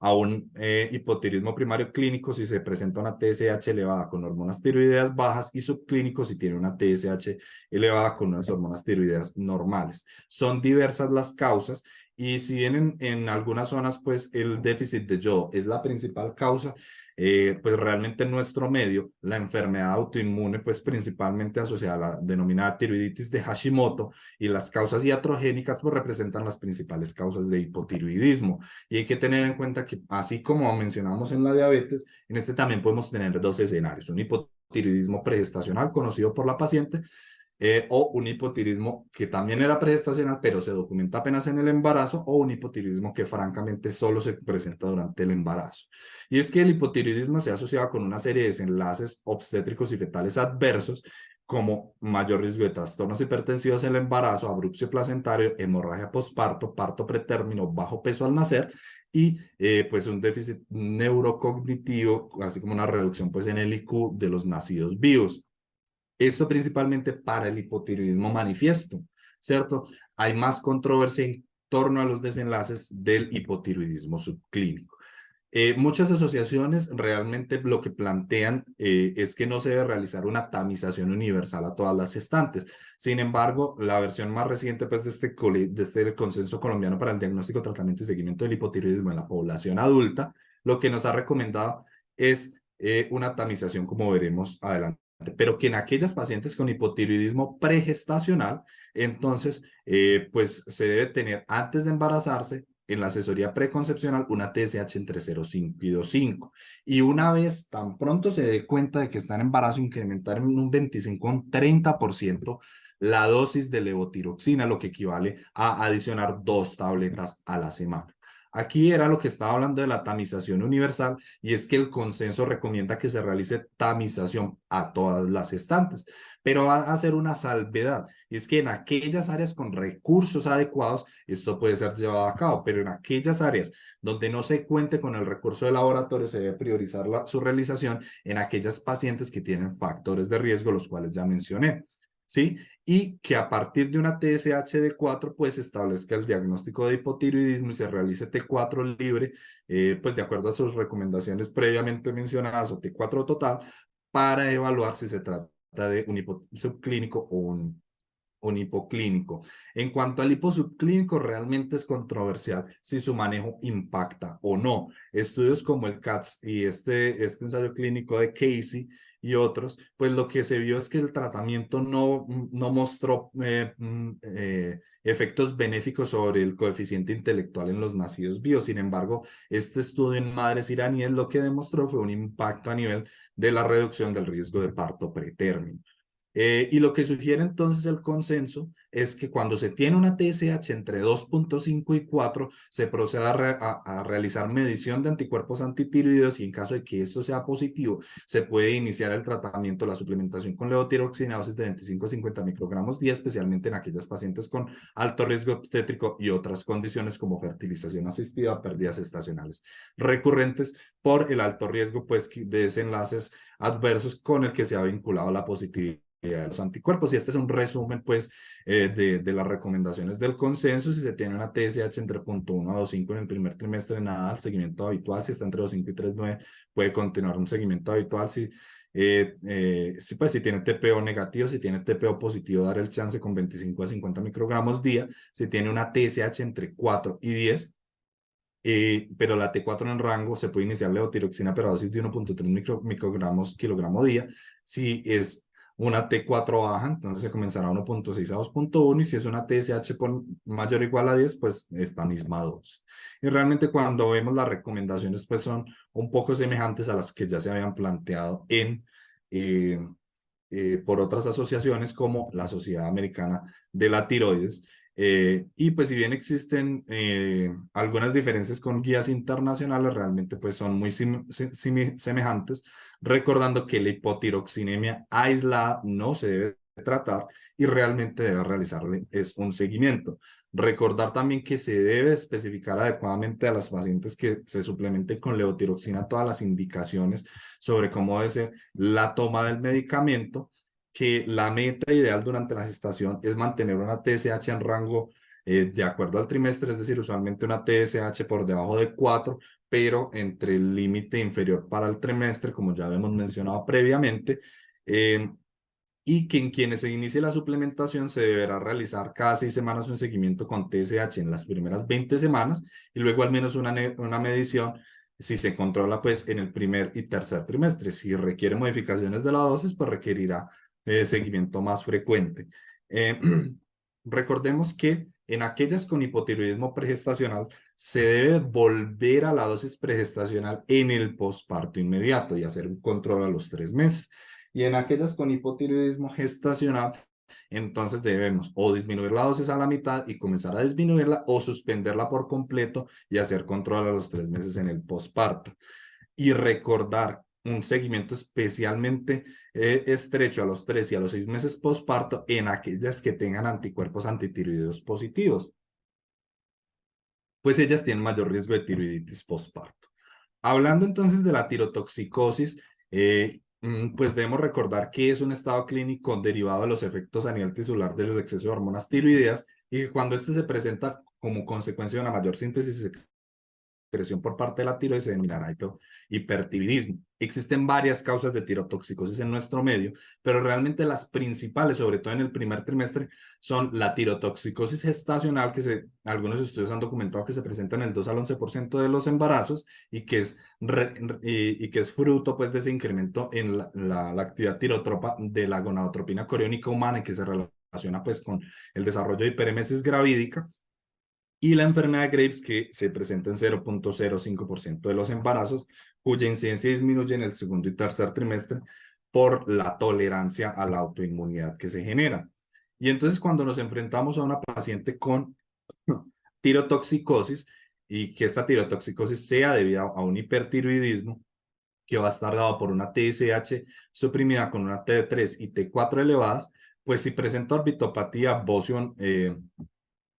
a un hipotiroidismo primario clínico si se presenta una TSH elevada con hormonas tiroideas bajas, y subclínico si tiene una TSH elevada con unas hormonas tiroideas normales. Son diversas las causas, y si bien en algunas zonas pues el déficit de yodo es la principal causa, pues realmente en nuestro medio la enfermedad autoinmune pues principalmente asociada a la denominada tiroiditis de Hashimoto y las causas iatrogénicas pues representan las principales causas de hipotiroidismo. Y hay que tener en cuenta que así como mencionamos en la diabetes, en este también podemos tener dos escenarios: un hipotiroidismo pregestacional conocido por la paciente, o un hipotiroidismo que también era pregestacional, pero se documenta apenas en el embarazo, o un hipotiroidismo que francamente solo se presenta durante el embarazo. Y es que el hipotiroidismo se ha asociado con una serie de desenlaces obstétricos y fetales adversos, como mayor riesgo de trastornos hipertensivos en el embarazo, abrupcio placentario, hemorragia postparto, parto pretérmino, bajo peso al nacer, y pues un déficit neurocognitivo, así como una reducción pues en el IQ de los nacidos vivos. Esto principalmente para el hipotiroidismo manifiesto, ¿cierto? Hay más controversia en torno a los desenlaces del hipotiroidismo subclínico. Muchas asociaciones realmente lo que plantean es que no se debe realizar una tamización universal a todas las gestantes. Sin embargo, la versión más reciente pues, de este Consenso Colombiano para el Diagnóstico, Tratamiento y Seguimiento del Hipotiroidismo en la población adulta, lo que nos ha recomendado es una tamización, como veremos adelante, pero que en aquellas pacientes con hipotiroidismo pregestacional, entonces, pues se debe tener antes de embarazarse en la asesoría preconcepcional una TSH entre 0,5 y 2,5. Y una vez tan pronto se dé cuenta de que está en embarazo, incrementar en un 25 a un 30% la dosis de levotiroxina, lo que equivale a adicionar 2 tabletas a la semana. Aquí era lo que estaba hablando de la tamización universal, y es que el consenso recomienda que se realice tamización a todas las gestantes, pero va a hacer una salvedad, y es que en aquellas áreas con recursos adecuados esto puede ser llevado a cabo, pero en aquellas áreas donde no se cuente con el recurso de laboratorio se debe priorizar su realización en aquellas pacientes que tienen factores de riesgo, los cuales ya mencioné. ¿sí? Y que a partir de una TSH de 4, pues establezca el diagnóstico de hipotiroidismo y se realice T4 libre, pues de acuerdo a sus recomendaciones previamente mencionadas o T4 total, para evaluar si se trata de un hiposubclínico o un hipoclínico. En cuanto al hiposubclínico, realmente es controversial si su manejo impacta o no. Estudios como el CATS y este ensayo clínico de Casey y otros, pues lo que se vio es que el tratamiento no mostró efectos benéficos sobre el coeficiente intelectual en los nacidos vivos. Sin embargo, este estudio en madres iraníes lo que demostró fue un impacto a nivel de la reducción del riesgo de parto pretérmino. Y lo que sugiere entonces el consenso es que cuando se tiene una TSH entre 2.5 y 4, se proceda a realizar medición de anticuerpos antitiroideos y en caso de que esto sea positivo, se puede iniciar el tratamiento, la suplementación con levotiroxina, dosis de 25 a 50 microgramos día, especialmente en aquellas pacientes con alto riesgo obstétrico y otras condiciones como fertilización asistida, pérdidas estacionales recurrentes por el alto riesgo pues, de desenlaces adversos con el que se ha vinculado la positividad de los anticuerpos. Y este es un resumen, pues, de las recomendaciones del consenso. Si se tiene una TSH entre 0.1 a 2.5 en el primer trimestre, nada, el seguimiento habitual. Si está entre 2.5 y 3.9, puede continuar un seguimiento habitual. Pues, si tiene TPO negativo, si tiene TPO positivo, dar el chance con 25 a 50 microgramos día. Si tiene una TSH entre 4 y 10, pero la T4 en rango se puede iniciar levotiroxina, pero a dosis de 1.3 microgramos kilogramo día. Si es una T4 baja, entonces se comenzará a 1.6 a 2.1, y si es una TSH mayor o igual a 10, pues esta misma dosis. Y realmente cuando vemos las recomendaciones, pues son un poco semejantes a las que ya se habían planteado eh, por otras asociaciones como la Sociedad Americana de la Tiroides. Y pues si bien existen algunas diferencias con guías internacionales, realmente pues son muy semejantes, recordando que la hipotiroxinemia aislada no se debe tratar y realmente debe realizarle es un seguimiento. Recordar también que se debe especificar adecuadamente a las pacientes que se suplementen con levotiroxina todas las indicaciones sobre cómo debe ser la toma del medicamento, que la meta ideal durante la gestación es mantener una TSH en rango de acuerdo al trimestre, es decir, usualmente una TSH por debajo de 4, pero entre el límite inferior para el trimestre, como ya habíamos mencionado previamente, y que en quienes se inicie la suplementación se deberá realizar cada 6 semanas un seguimiento con TSH en las primeras 20 semanas y luego al menos una medición si se controla pues en el primer y tercer trimestre. Si requiere modificaciones de la dosis, pues requerirá seguimiento más frecuente. Eh, Recordemos que en aquellas con hipotiroidismo pregestacional se debe volver a la dosis pregestacional en el posparto inmediato y hacer un control a los 3 meses. Y en aquellas con hipotiroidismo gestacional, entonces debemos o disminuir la dosis a la mitad y comenzar a disminuirla o suspenderla por completo y hacer control a los 3 meses en el posparto. Y recordar un seguimiento especialmente estrecho a los 3 y a los 6 meses posparto en aquellas que tengan anticuerpos antitiroideos positivos, pues ellas tienen mayor riesgo de tiroiditis posparto. Hablando entonces de la tirotoxicosis, pues debemos recordar que es un estado clínico derivado de los efectos a nivel tisular del exceso de hormonas tiroideas y que cuando este se presenta como consecuencia de una mayor síntesis secreción por parte de la tiroides se denominará hipertiroidismo. Existen varias causas de tirotoxicosis en nuestro medio, pero realmente las principales, sobre todo en el primer trimestre, son la tirotoxicosis gestacional, que algunos estudios han documentado que se presenta en el 2 al 11% de los embarazos y que es fruto pues, de ese incremento en la actividad tirotropa de la gonadotropina coriónica humana y que se relaciona pues, con el desarrollo de hiperemesis gravídica. Y la enfermedad de Graves, que se presenta en 0.05% de los embarazos, cuya incidencia disminuye en el segundo y tercer trimestre por la tolerancia a la autoinmunidad que se genera. Y entonces cuando nos enfrentamos a una paciente con tirotoxicosis y que esta tirotoxicosis sea debida a un hipertiroidismo, que va a estar dado por una TSH suprimida con una T3 y T4 elevadas, pues si presenta orbitopatía,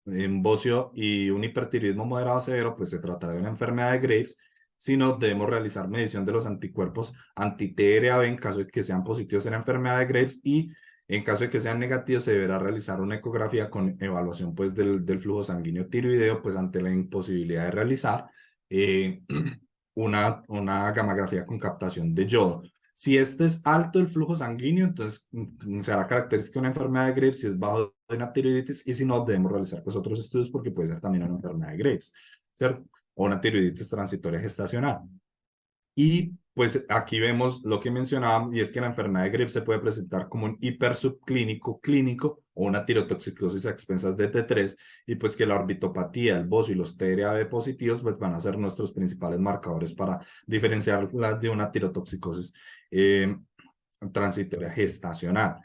en bocio y un hipertiroidismo moderado severo, pues se tratará de una enfermedad de Graves. Si no, debemos realizar medición de los anticuerpos anti-TRAB en caso de que sean positivos en la enfermedad de Graves y En caso de que sean negativos, se deberá realizar una ecografía con evaluación pues del flujo sanguíneo tiroideo, pues ante la imposibilidad de realizar eh, una gamografía con captación de yodo. Si este es alto el flujo sanguíneo, entonces será característica de una enfermedad de Graves. Si es bajo, de una tiroiditis, y si no, debemos realizar pues otros estudios porque puede ser también una enfermedad de Graves, ¿cierto? O una tiroiditis transitoria gestacional. Y pues aquí vemos lo que mencionábamos, y es que la enfermedad de Graves se puede presentar como un hipersubclínico clínico o una tirotoxicosis a expensas de T3, y pues que la orbitopatía, el bozo y los TRAB positivos pues van a ser nuestros principales marcadores para diferenciarla de una tirotoxicosis eh, transitoria gestacional.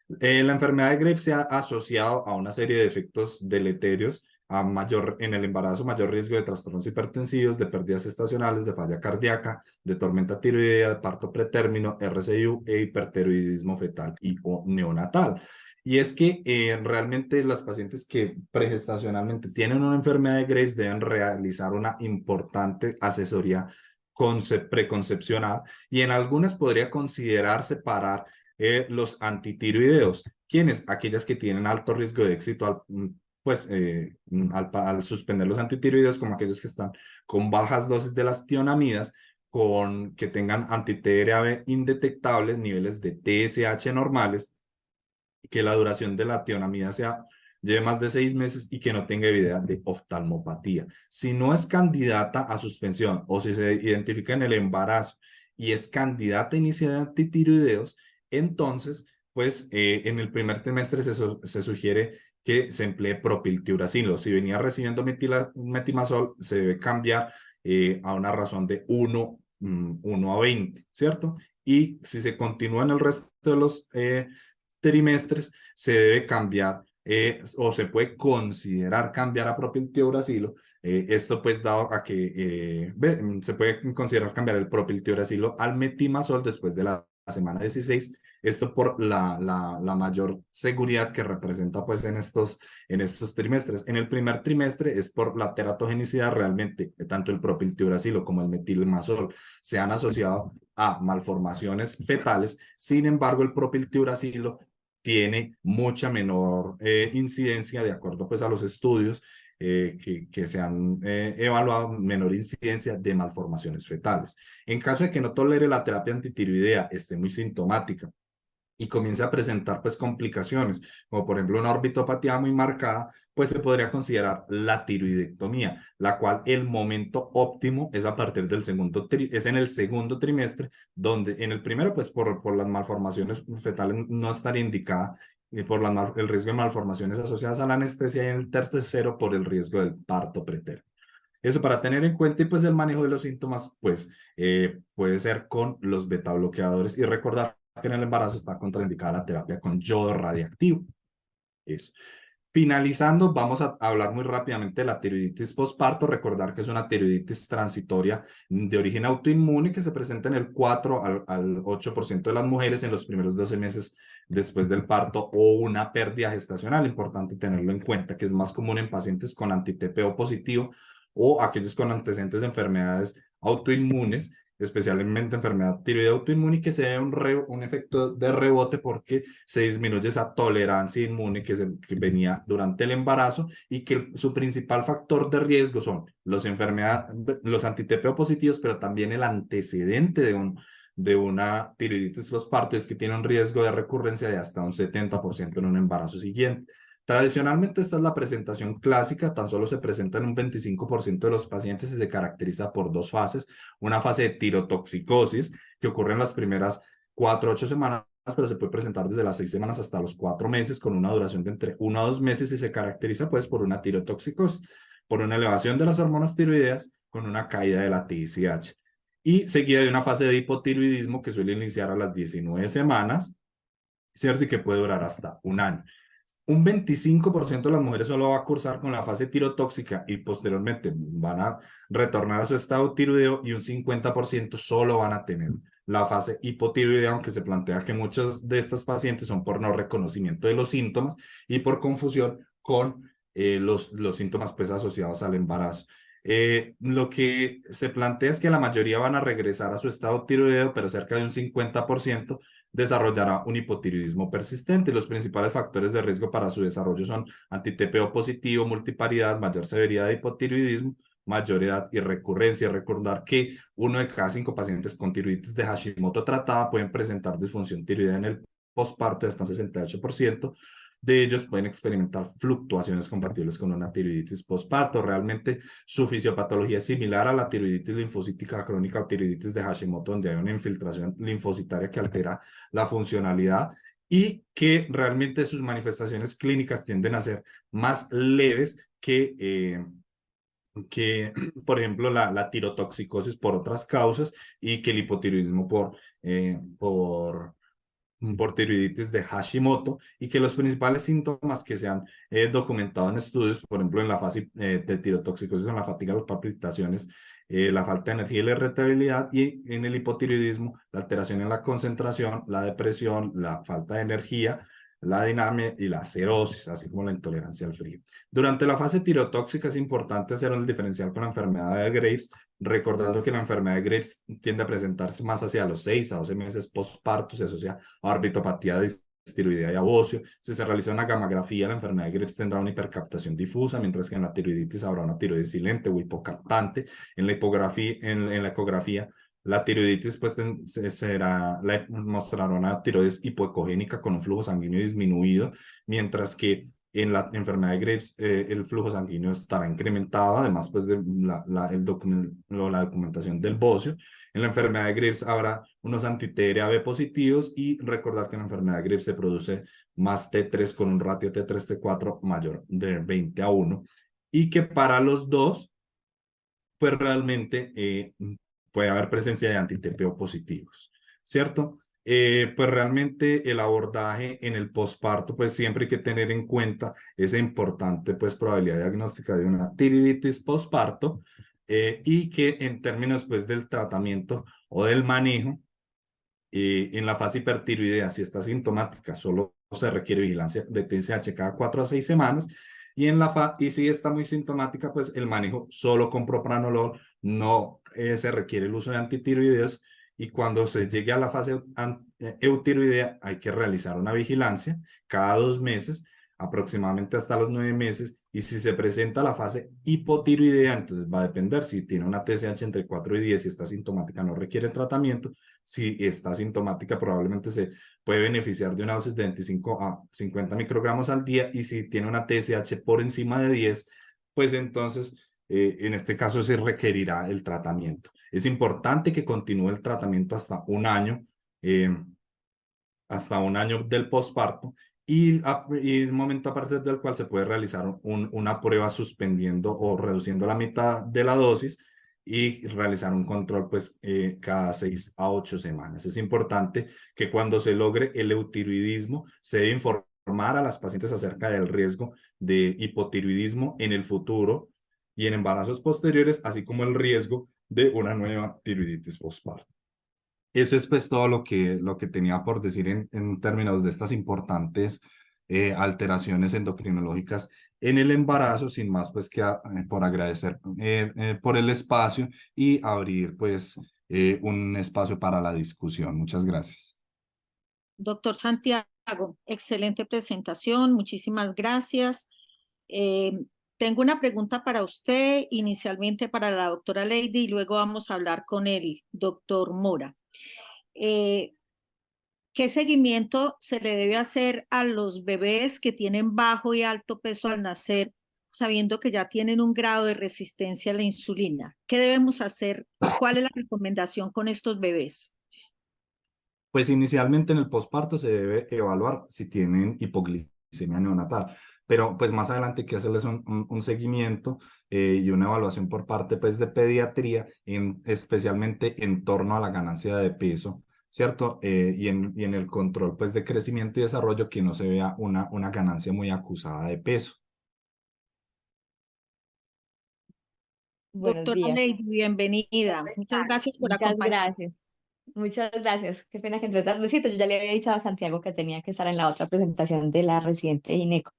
La enfermedad de Graves se ha asociado a una serie de efectos deleterios en el embarazo, mayor riesgo de trastornos hipertensivos, de pérdidas estacionales, de falla cardíaca, de tormenta tiroidea, de parto pretérmino, RCIU e hipertiroidismo fetal y o neonatal. Y es que realmente las pacientes que pregestacionalmente tienen una enfermedad de Graves deben realizar una importante asesoría preconcepcional, y en algunas podría considerar separar los antitiroideos. ¿Quiénes? Aquellas que tienen alto riesgo de éxito al suspender los antitiroideos, como aquellos que están con bajas dosis de las tionamidas, que tengan anti-TRAB indetectables, niveles de TSH normales, que la duración de la tionamida lleve más de 6 meses y que no tenga evidencia de oftalmopatía. Si no es candidata a suspensión o si se identifica en el embarazo y es candidata a inicio de antitiroideos, entonces, pues en el primer trimestre se sugiere que se emplee propiltiuracilo. Si venía recibiendo metimazol, se debe cambiar a una razón de 1 a 20, ¿cierto? Y si se continúa en el resto de los trimestres, se debe cambiar o se puede considerar cambiar a propiltiuracilo. Esto pues dado a que se puede considerar cambiar el propiltiuracilo al metimazol después de la semana 16, esto por la mayor seguridad que representa pues en estos trimestres. En el primer trimestre es por la teratogenicidad. Realmente tanto el propiltiuracilo como el metilmazol se han asociado a malformaciones fetales. Sin embargo, el propiltiuracilo tiene mucha menor incidencia, de acuerdo pues a los estudios que se han evaluado, menor incidencia de malformaciones fetales. En caso de que no tolere la terapia antitiroidea, esté muy sintomática y comienza a presentar pues complicaciones, como por ejemplo una orbitopatía muy marcada, pues se podría considerar la tiroidectomía, la cual el momento óptimo es a partir del es en el segundo trimestre, donde en el primero pues por las malformaciones fetales no estaría indicada, y por el riesgo de malformaciones asociadas a la anestesia, y en el tercero por el riesgo del parto pretérmino. Eso para tener en cuenta. Y pues el manejo de los síntomas, pues puede ser con los beta bloqueadores, y recordar que en el embarazo está contraindicada la terapia con yodo radiactivo. Eso. Finalizando, vamos a hablar muy rápidamente de la tiroiditis postparto. Recordar que es una tiroiditis transitoria de origen autoinmune que se presenta en el 4 al 8% de las mujeres en los primeros 12 meses después del parto o una pérdida gestacional. Importante tenerlo en cuenta, que es más común en pacientes con anti-TPO positivo o aquellos con antecedentes de enfermedades autoinmunes, especialmente enfermedad tiroidea autoinmune, y que se dé un efecto de rebote porque se disminuye esa tolerancia inmune que venía durante el embarazo, y que su principal factor de riesgo son los anti-TPO positivos, pero también el antecedente de una tiroiditis postparto es que tiene un riesgo de recurrencia de hasta un 70% en un embarazo siguiente. Tradicionalmente esta es la presentación clásica, tan solo se presenta en un 25% de los pacientes y se caracteriza por dos fases: una fase de tirotoxicosis que ocurre en las primeras 4 a 8 semanas, pero se puede presentar desde las 6 semanas hasta los 4 meses, con una duración de entre 1 a 2 meses, y se caracteriza pues por una tirotoxicosis, por una elevación de las hormonas tiroideas con una caída de la TSH, y seguida de una fase de hipotiroidismo que suele iniciar a las 19 semanas, ¿cierto? Y que puede durar hasta un año. Un 25% de las mujeres solo va a cursar con la fase tirotóxica y posteriormente van a retornar a su estado tiroideo, y un 50% solo van a tener la fase hipotiroidea, aunque se plantea que muchas de estas pacientes son por no reconocimiento de los síntomas y por confusión con los síntomas pues asociados al embarazo. Lo que se plantea es que la mayoría van a regresar a su estado tiroideo, pero cerca de un 50% desarrollará un hipotiroidismo persistente. Los principales factores de riesgo para su desarrollo son anti-TPO positivo, multiparidad, mayor severidad de hipotiroidismo, mayor edad y recurrencia. Recordar que 1 de cada 5 pacientes con tiroiditis de Hashimoto tratada pueden presentar disfunción tiroidea en el posparto de hasta un 68%. De ellos pueden experimentar fluctuaciones compatibles con una tiroiditis posparto. Realmente su fisiopatología es similar a la tiroiditis linfocítica crónica o tiroiditis de Hashimoto, donde hay una infiltración linfocitaria que altera la funcionalidad y que realmente sus manifestaciones clínicas tienden a ser más leves que por ejemplo, la tirotoxicosis por otras causas y que el hipotiroidismo por tiroiditis de Hashimoto, y que los principales síntomas que se han documentado en estudios, por ejemplo, en la fase de tirotoxicosis, en la fatiga, las palpitaciones, la falta de energía y la irritabilidad, y en el hipotiroidismo, la alteración en la concentración, la depresión, la falta de energía, la dinamia y la cerosis, así como la intolerancia al frío. Durante la fase tirotóxica es importante hacer un diferencial con la enfermedad de Graves, recordando que la enfermedad de Graves tiende a presentarse más hacia los 6 a 12 meses postparto, se asocia a orbitopatía de tiroidea y a bocio. Si se realiza una gamografía, la enfermedad de Graves tendrá una hipercaptación difusa, mientras que en la tiroiditis habrá una tiroides silente o hipocaptante. En la ecografía, la tiroiditis pues mostrará una tiroides hipoecogénica con un flujo sanguíneo disminuido, mientras que en la enfermedad de Graves el flujo sanguíneo estará incrementado, además pues de la documentación del bocio. En la enfermedad de Graves habrá unos anti-TRAB positivos, y recordar que en la enfermedad de Graves se produce más T3 con un ratio T3-T4 mayor de 20:1, y que para los dos pues realmente puede haber presencia de anti-TPO positivos, ¿cierto? Pues realmente el abordaje en el posparto, pues siempre hay que tener en cuenta esa importante pues probabilidad diagnóstica de una tiroiditis posparto, y que en términos pues del tratamiento o del manejo, en la fase hipertiroidea, si está sintomática, solo se requiere vigilancia de TSH cada 4 a 6 semanas, y si está muy sintomática, pues el manejo solo con propranolol, no se requiere el uso de antitiroideos, y cuando se llegue a la fase eutiroidea hay que realizar una vigilancia cada 2 meses, aproximadamente hasta los 9 meses, y si se presenta la fase hipotiroidea, entonces va a depender si tiene una TSH entre 4 y 10, si está sintomática no requiere tratamiento. Si está sintomática, probablemente se puede beneficiar de una dosis de 25 a 50 microgramos al día, y si tiene una TSH por encima de 10, pues entonces en este caso se requerirá el tratamiento. Es importante que continúe el tratamiento eh, hasta un año del posparto, y el momento a partir del cual se puede realizar una prueba suspendiendo o reduciendo la mitad de la dosis, y realizar un control pues cada 6 a 8 semanas. Es importante que cuando se logre el eutiroidismo se debe informar a las pacientes acerca del riesgo de hipotiroidismo en el futuro y en embarazos posteriores, así como el riesgo de una nueva tiroiditis postparto. Eso es pues todo lo que tenía por decir en términos de estas importantes alteraciones endocrinológicas en el embarazo. Sin más pues que por agradecer por el espacio y abrir pues un espacio para la discusión. Muchas gracias. Doctor Santiago, excelente presentación, muchísimas gracias. Eh, Tengo una pregunta para usted, inicialmente para la doctora Lady, y luego vamos a hablar con el doctor Mora. Eh, ¿Qué seguimiento se le debe hacer a los bebés que tienen bajo y alto peso al nacer, sabiendo que ya tienen un grado de resistencia a la insulina? ¿Qué debemos hacer? ¿Cuál es la recomendación con estos bebés? Pues inicialmente en el posparto se debe evaluar si tienen hipoglicemia neonatal, pero pues más adelante hay que hacerles un seguimiento y una evaluación por parte pues de pediatría, especialmente en torno a la ganancia de peso, ¿cierto? Y en el control pues de crecimiento y desarrollo, que no se vea una ganancia muy acusada de peso. Buenos Doctora días. Lady, bienvenida. Muchas gracias por Muchas acompañarnos. gracias. Muchas gracias. Qué pena que entré tardecito. Yo ya le había dicho a Santiago que tenía que estar en la otra presentación de la residente de Gineco.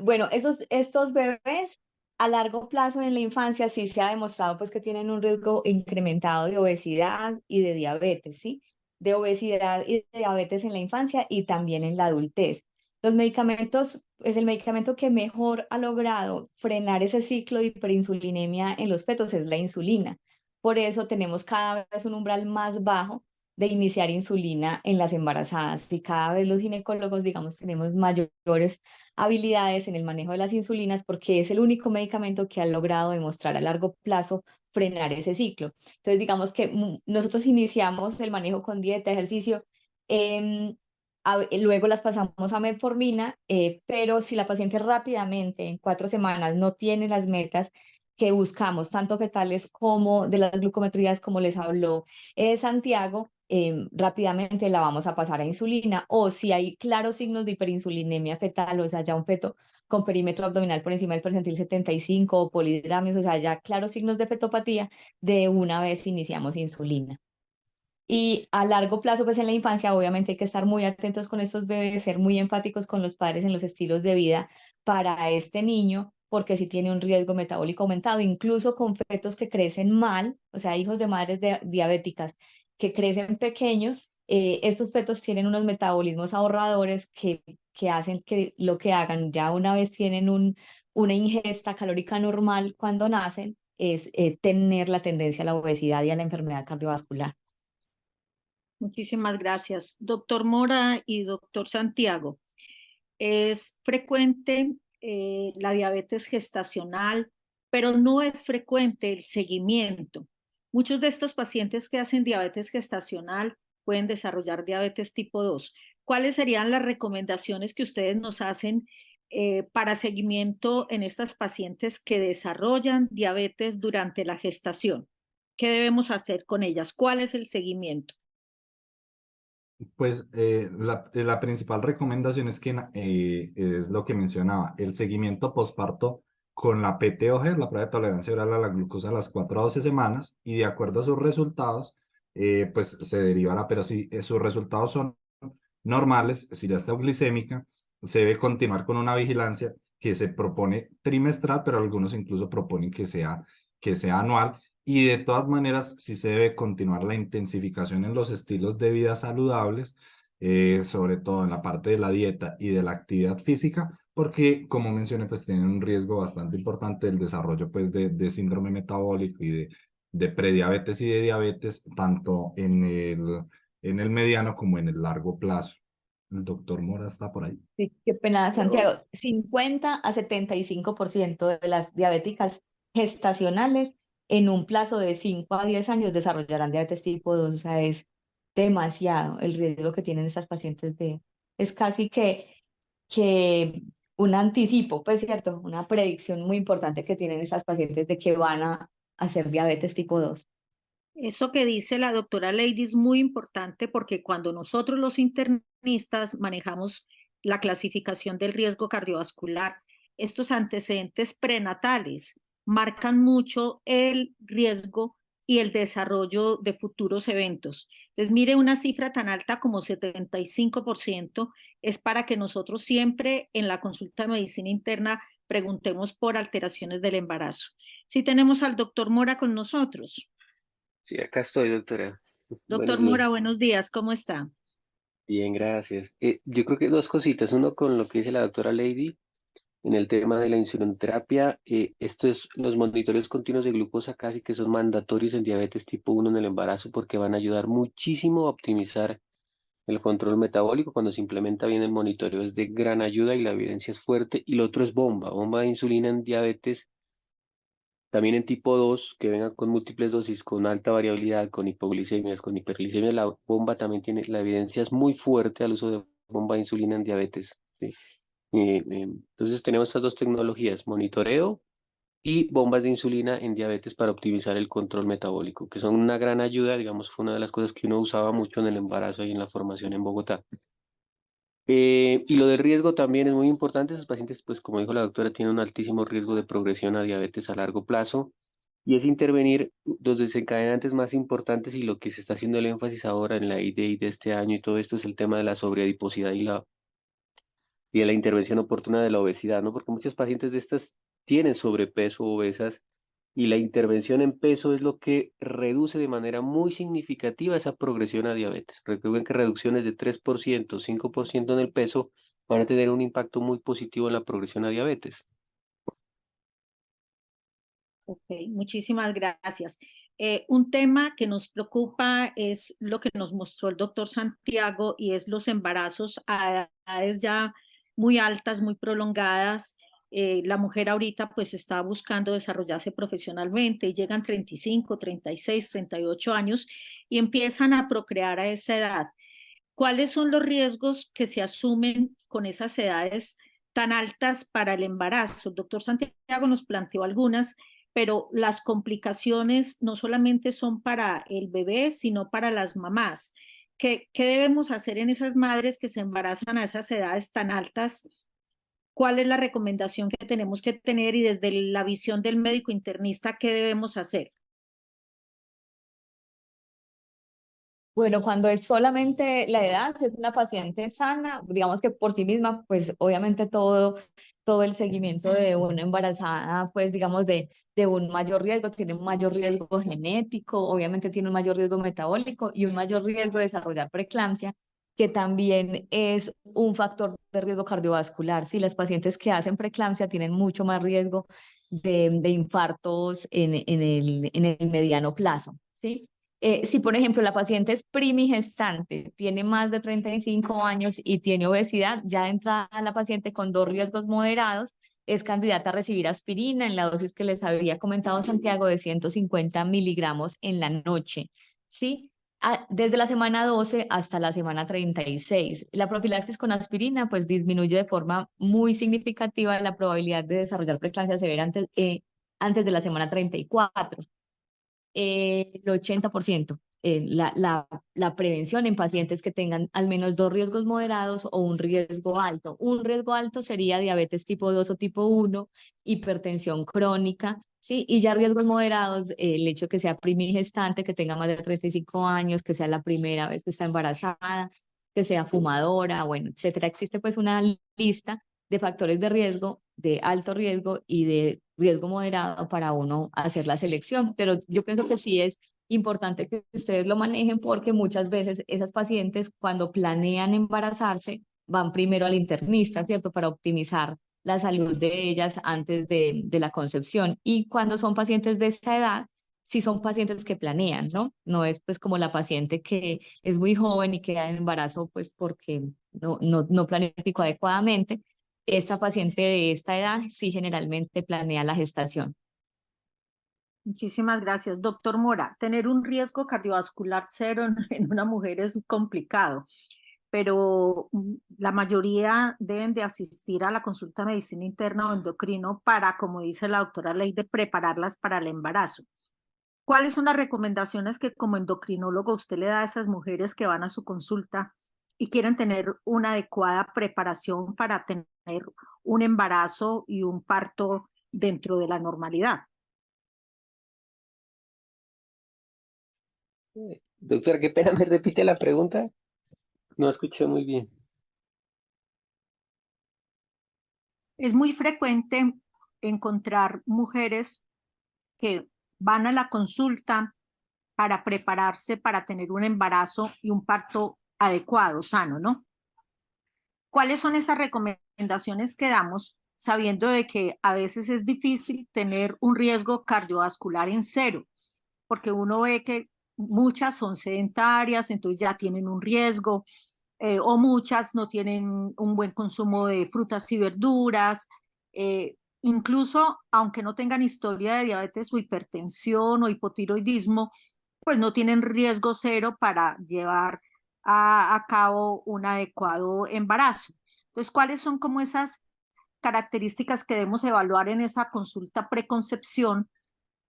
Bueno, estos bebés a largo plazo en la infancia sí se ha demostrado pues que tienen un riesgo incrementado de obesidad y de diabetes, ¿sí? De obesidad y de diabetes en la infancia y también en la adultez. Los medicamentos, es el medicamento que mejor ha logrado frenar ese ciclo de hiperinsulinemia en los fetos es la insulina. Por eso tenemos cada vez un umbral más bajo de iniciar insulina en las embarazadas y cada vez los ginecólogos, digamos, tenemos mayores habilidades en el manejo de las insulinas porque es el único medicamento que ha logrado demostrar a largo plazo frenar ese ciclo. Entonces, digamos que nosotros iniciamos el manejo con dieta, ejercicio, em, luego las pasamos a metformina, pero si la paciente rápidamente, en 4 semanas, no tiene las metas que buscamos, tanto fetales como de las glucometrías, como les habló Santiago, rápidamente la vamos a pasar a insulina, o si hay claros signos de hiperinsulinemia fetal, o sea, ya un feto con perímetro abdominal por encima del percentil 75 o polidramios, o sea, ya claros signos de fetopatía, de una vez iniciamos insulina. Y a largo plazo, pues en la infancia, obviamente hay que estar muy atentos con estos bebés, ser muy enfáticos con los padres en los estilos de vida para este niño, porque si tiene un riesgo metabólico aumentado, incluso con fetos que crecen mal, o sea, hijos de madres diabéticas que crecen pequeños, estos fetos tienen unos metabolismos ahorradores que hacen que lo que hagan ya una vez tienen una ingesta calórica normal cuando nacen, es tener la tendencia a la obesidad y a la enfermedad cardiovascular. Muchísimas gracias. Doctor Mora y doctor Santiago, es frecuente la diabetes gestacional, pero no es frecuente el seguimiento. Muchos de estos pacientes que hacen diabetes gestacional pueden desarrollar diabetes tipo 2. ¿Cuáles serían las recomendaciones que ustedes nos hacen para seguimiento en estas pacientes que desarrollan diabetes durante la gestación? ¿Qué debemos hacer con ellas? ¿Cuál es el seguimiento? Pues la principal recomendación es que es lo que mencionaba, el seguimiento posparto con la PTOG, la prueba de tolerancia oral a la glucosa a las 4 a 12 semanas, y de acuerdo a sus resultados, pues se derivará, pero si sus resultados son normales, si ya está euglicémica, se debe continuar con una vigilancia que se propone trimestral, pero algunos incluso proponen que sea anual. Y de todas maneras, sí se debe continuar la intensificación en los estilos de vida saludables, sobre todo en la parte de la dieta y de la actividad física, porque, como mencioné, pues tienen un riesgo bastante importante del desarrollo pues, de síndrome metabólico y de prediabetes y de diabetes, tanto en el mediano como en el largo plazo. El doctor Mora está por ahí. Sí, qué pena, Santiago. 50 a 75% de las diabéticas gestacionales en un plazo de 5 a 10 años desarrollarán diabetes tipo 2. O sea, es demasiado el riesgo que tienen estas pacientes es casi que un anticipo, pues cierto, una predicción muy importante que tienen estas pacientes de que van a hacer diabetes tipo 2. Eso que dice la doctora Lady es muy importante porque cuando nosotros los internistas manejamos la clasificación del riesgo cardiovascular, estos antecedentes prenatales marcan mucho el riesgo y el desarrollo de futuros eventos. Entonces, mire, una cifra tan alta como 75% es para que nosotros siempre en la consulta de medicina interna preguntemos por alteraciones del embarazo. Sí tenemos al doctor Mora con nosotros. Sí, acá estoy, doctora. Doctor Buenos días. Mora, buenos días, ¿cómo está? Bien, gracias. Yo creo que dos cositas. Uno con lo que dice la doctora Lady en el tema de la insulinoterapia. Esto es los monitoreos continuos de glucosa casi que son mandatorios en diabetes tipo 1 en el embarazo porque van a ayudar muchísimo a optimizar el control metabólico. Cuando se implementa bien el monitoreo es de gran ayuda y la evidencia es fuerte. Y lo otro es bomba de insulina en diabetes. También en tipo 2 que vengan con múltiples dosis, con alta variabilidad, con hipoglicemias, con hiperglicemia, la bomba también tiene, la evidencia es muy fuerte al uso de bomba de insulina en diabetes, ¿sí? Entonces tenemos estas dos tecnologías, monitoreo y bombas de insulina en diabetes para optimizar el control metabólico, que son una gran ayuda, digamos, fue una de las cosas que uno usaba mucho en el embarazo y en la formación en Bogotá. Y lo del riesgo también es muy importante. Esos pacientes, pues como dijo la doctora, tienen un altísimo riesgo de progresión a diabetes a largo plazo y es intervenir los desencadenantes más importantes y lo que se está haciendo el énfasis ahora en la IDI de este año y todo esto es el tema de la sobreadiposidad y de la intervención oportuna de la obesidad, ¿no? Porque muchos pacientes de estas tienen sobrepeso o obesas, y la intervención en peso es lo que reduce de manera muy significativa esa progresión a diabetes. Recuerden que reducciones de 3%, 5% en el peso van a tener un impacto muy positivo en la progresión a diabetes. Ok, muchísimas gracias. Un tema que nos preocupa es lo que nos mostró el doctor Santiago y es los embarazos a edades ya muy altas, muy prolongadas. La mujer ahorita pues está buscando desarrollarse profesionalmente y llegan 35, 36, 38 años y empiezan a procrear a esa edad. ¿Cuáles son los riesgos que se asumen con esas edades tan altas para el embarazo? El doctor Santiago nos planteó algunas, pero las complicaciones no solamente son para el bebé, sino para las mamás. ¿Qué debemos hacer en esas madres que se embarazan a esas edades tan altas? ¿Cuál es la recomendación que tenemos que tener y desde la visión del médico internista, qué debemos hacer? Bueno, cuando es solamente la edad, si es una paciente sana, digamos que por sí misma, pues obviamente todo el seguimiento de una embarazada, pues digamos de un mayor riesgo, tiene un mayor riesgo genético, obviamente tiene un mayor riesgo metabólico y un mayor riesgo de desarrollar preeclampsia, que también es un factor de riesgo cardiovascular. Si las pacientes que hacen preeclampsia tienen mucho más riesgo de infartos en el mediano plazo, ¿sí? Si, por ejemplo, la paciente es primigestante, tiene más de 35 años y tiene obesidad, ya de entrada la paciente con dos riesgos moderados es candidata a recibir aspirina en la dosis que les había comentado Santiago de 150 miligramos en la noche, ¿sí? Desde la semana 12 hasta la semana 36. La profilaxis con aspirina pues disminuye de forma muy significativa la probabilidad de desarrollar preeclampsia severa antes de la semana 34. El 80%, la prevención en pacientes que tengan al menos dos riesgos moderados o un riesgo alto. Un riesgo alto sería diabetes tipo 2 o tipo 1, hipertensión crónica, ¿sí? Y ya riesgos moderados, el hecho de que sea primigestante, que tenga más de 35 años, que sea la primera vez que está embarazada, que sea fumadora, bueno, etcétera. Existe pues una lista de factores de riesgo, de alto riesgo y de riesgo moderado para uno hacer la selección. Pero yo pienso que sí es importante que ustedes lo manejen porque muchas veces esas pacientes cuando planean embarazarse van primero al internista, ¿cierto? Para optimizar la salud de ellas antes de la concepción. Y cuando son pacientes de esta edad, sí son pacientes que planean, ¿no? No es pues como la paciente que es muy joven y queda en embarazo pues porque no planificó adecuadamente. Esta paciente de esta edad sí generalmente planea la gestación. Muchísimas gracias. Doctor Mora, tener un riesgo cardiovascular cero en una mujer es complicado, pero la mayoría deben de asistir a la consulta de medicina interna o endocrino para, como dice la doctora Leyde, prepararlas para el embarazo. ¿Cuáles son las recomendaciones que como endocrinólogo usted le da a esas mujeres que van a su consulta y quieren tener una adecuada preparación para tener un embarazo y un parto dentro de la normalidad? Doctora, qué pena, ¿me repite la pregunta? No escuché muy bien. Es muy frecuente encontrar mujeres que van a la consulta para prepararse para tener un embarazo y un parto adecuado, sano, ¿no? ¿Cuáles son esas recomendaciones que damos sabiendo de que a veces es difícil tener un riesgo cardiovascular en cero? Porque uno ve que muchas son sedentarias, entonces ya tienen un riesgo, o muchas no tienen un buen consumo de frutas y verduras, incluso aunque no tengan historia de diabetes o hipertensión o hipotiroidismo, pues no tienen riesgo cero para llevar a cabo un adecuado embarazo. Entonces, ¿cuáles son como esas características que debemos evaluar en esa consulta preconcepción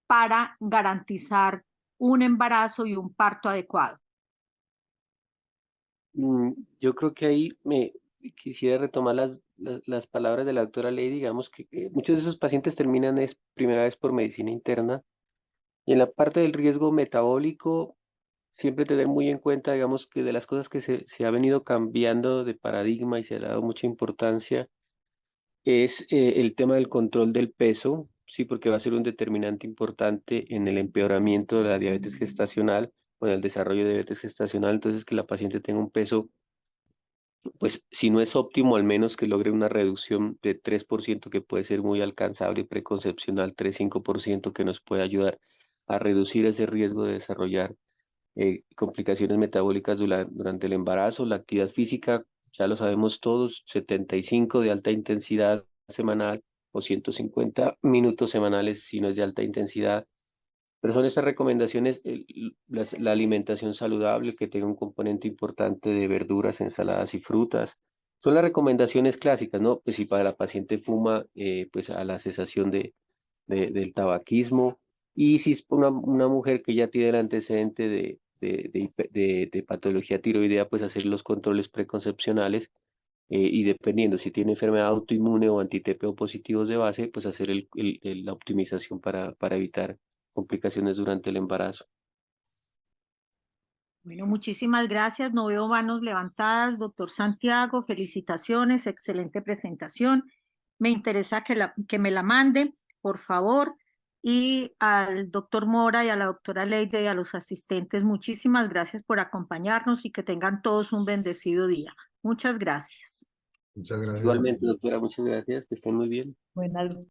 para garantizar un embarazo y un parto adecuado? Yo creo que ahí me quisiera retomar las palabras de la doctora Ley, digamos que muchos de esos pacientes terminan es primera vez por medicina interna y en la parte del riesgo metabólico siempre tener muy en cuenta, digamos que de las cosas que se ha venido cambiando de paradigma y se le ha dado mucha importancia es el tema del control del peso, sí, porque va a ser un determinante importante en el empeoramiento de la diabetes gestacional o en el desarrollo de diabetes gestacional. Entonces, que la paciente tenga un peso, pues si no es óptimo, al menos que logre una reducción de 3%, que puede ser muy alcanzable, preconcepcional, 3-5%, que nos puede ayudar a reducir ese riesgo de desarrollar complicaciones metabólicas durante el embarazo. La actividad física, ya lo sabemos todos, 75 de alta intensidad semanal o 150 minutos semanales si no es de alta intensidad. Pero son estas recomendaciones, la alimentación saludable, que tenga un componente importante de verduras, ensaladas y frutas. Son las recomendaciones clásicas, ¿no? Pues si para la paciente fuma, pues a la cesación del tabaquismo. Y si es una mujer que ya tiene el antecedente de patología tiroidea, pues hacer los controles preconcepcionales, y dependiendo si tiene enfermedad autoinmune o anti-TPO positivos de base, pues hacer la optimización para evitar complicaciones durante el embarazo. Bueno, muchísimas gracias. No veo manos levantadas. Doctor Santiago, felicitaciones, excelente presentación. Me interesa que me la mande, por favor. Y al doctor Mora y a la doctora Leide y a los asistentes, muchísimas gracias por acompañarnos y que tengan todos un bendecido día. Muchas gracias. Muchas gracias. Igualmente, doctora, muchas gracias, que estén muy bien. Buenas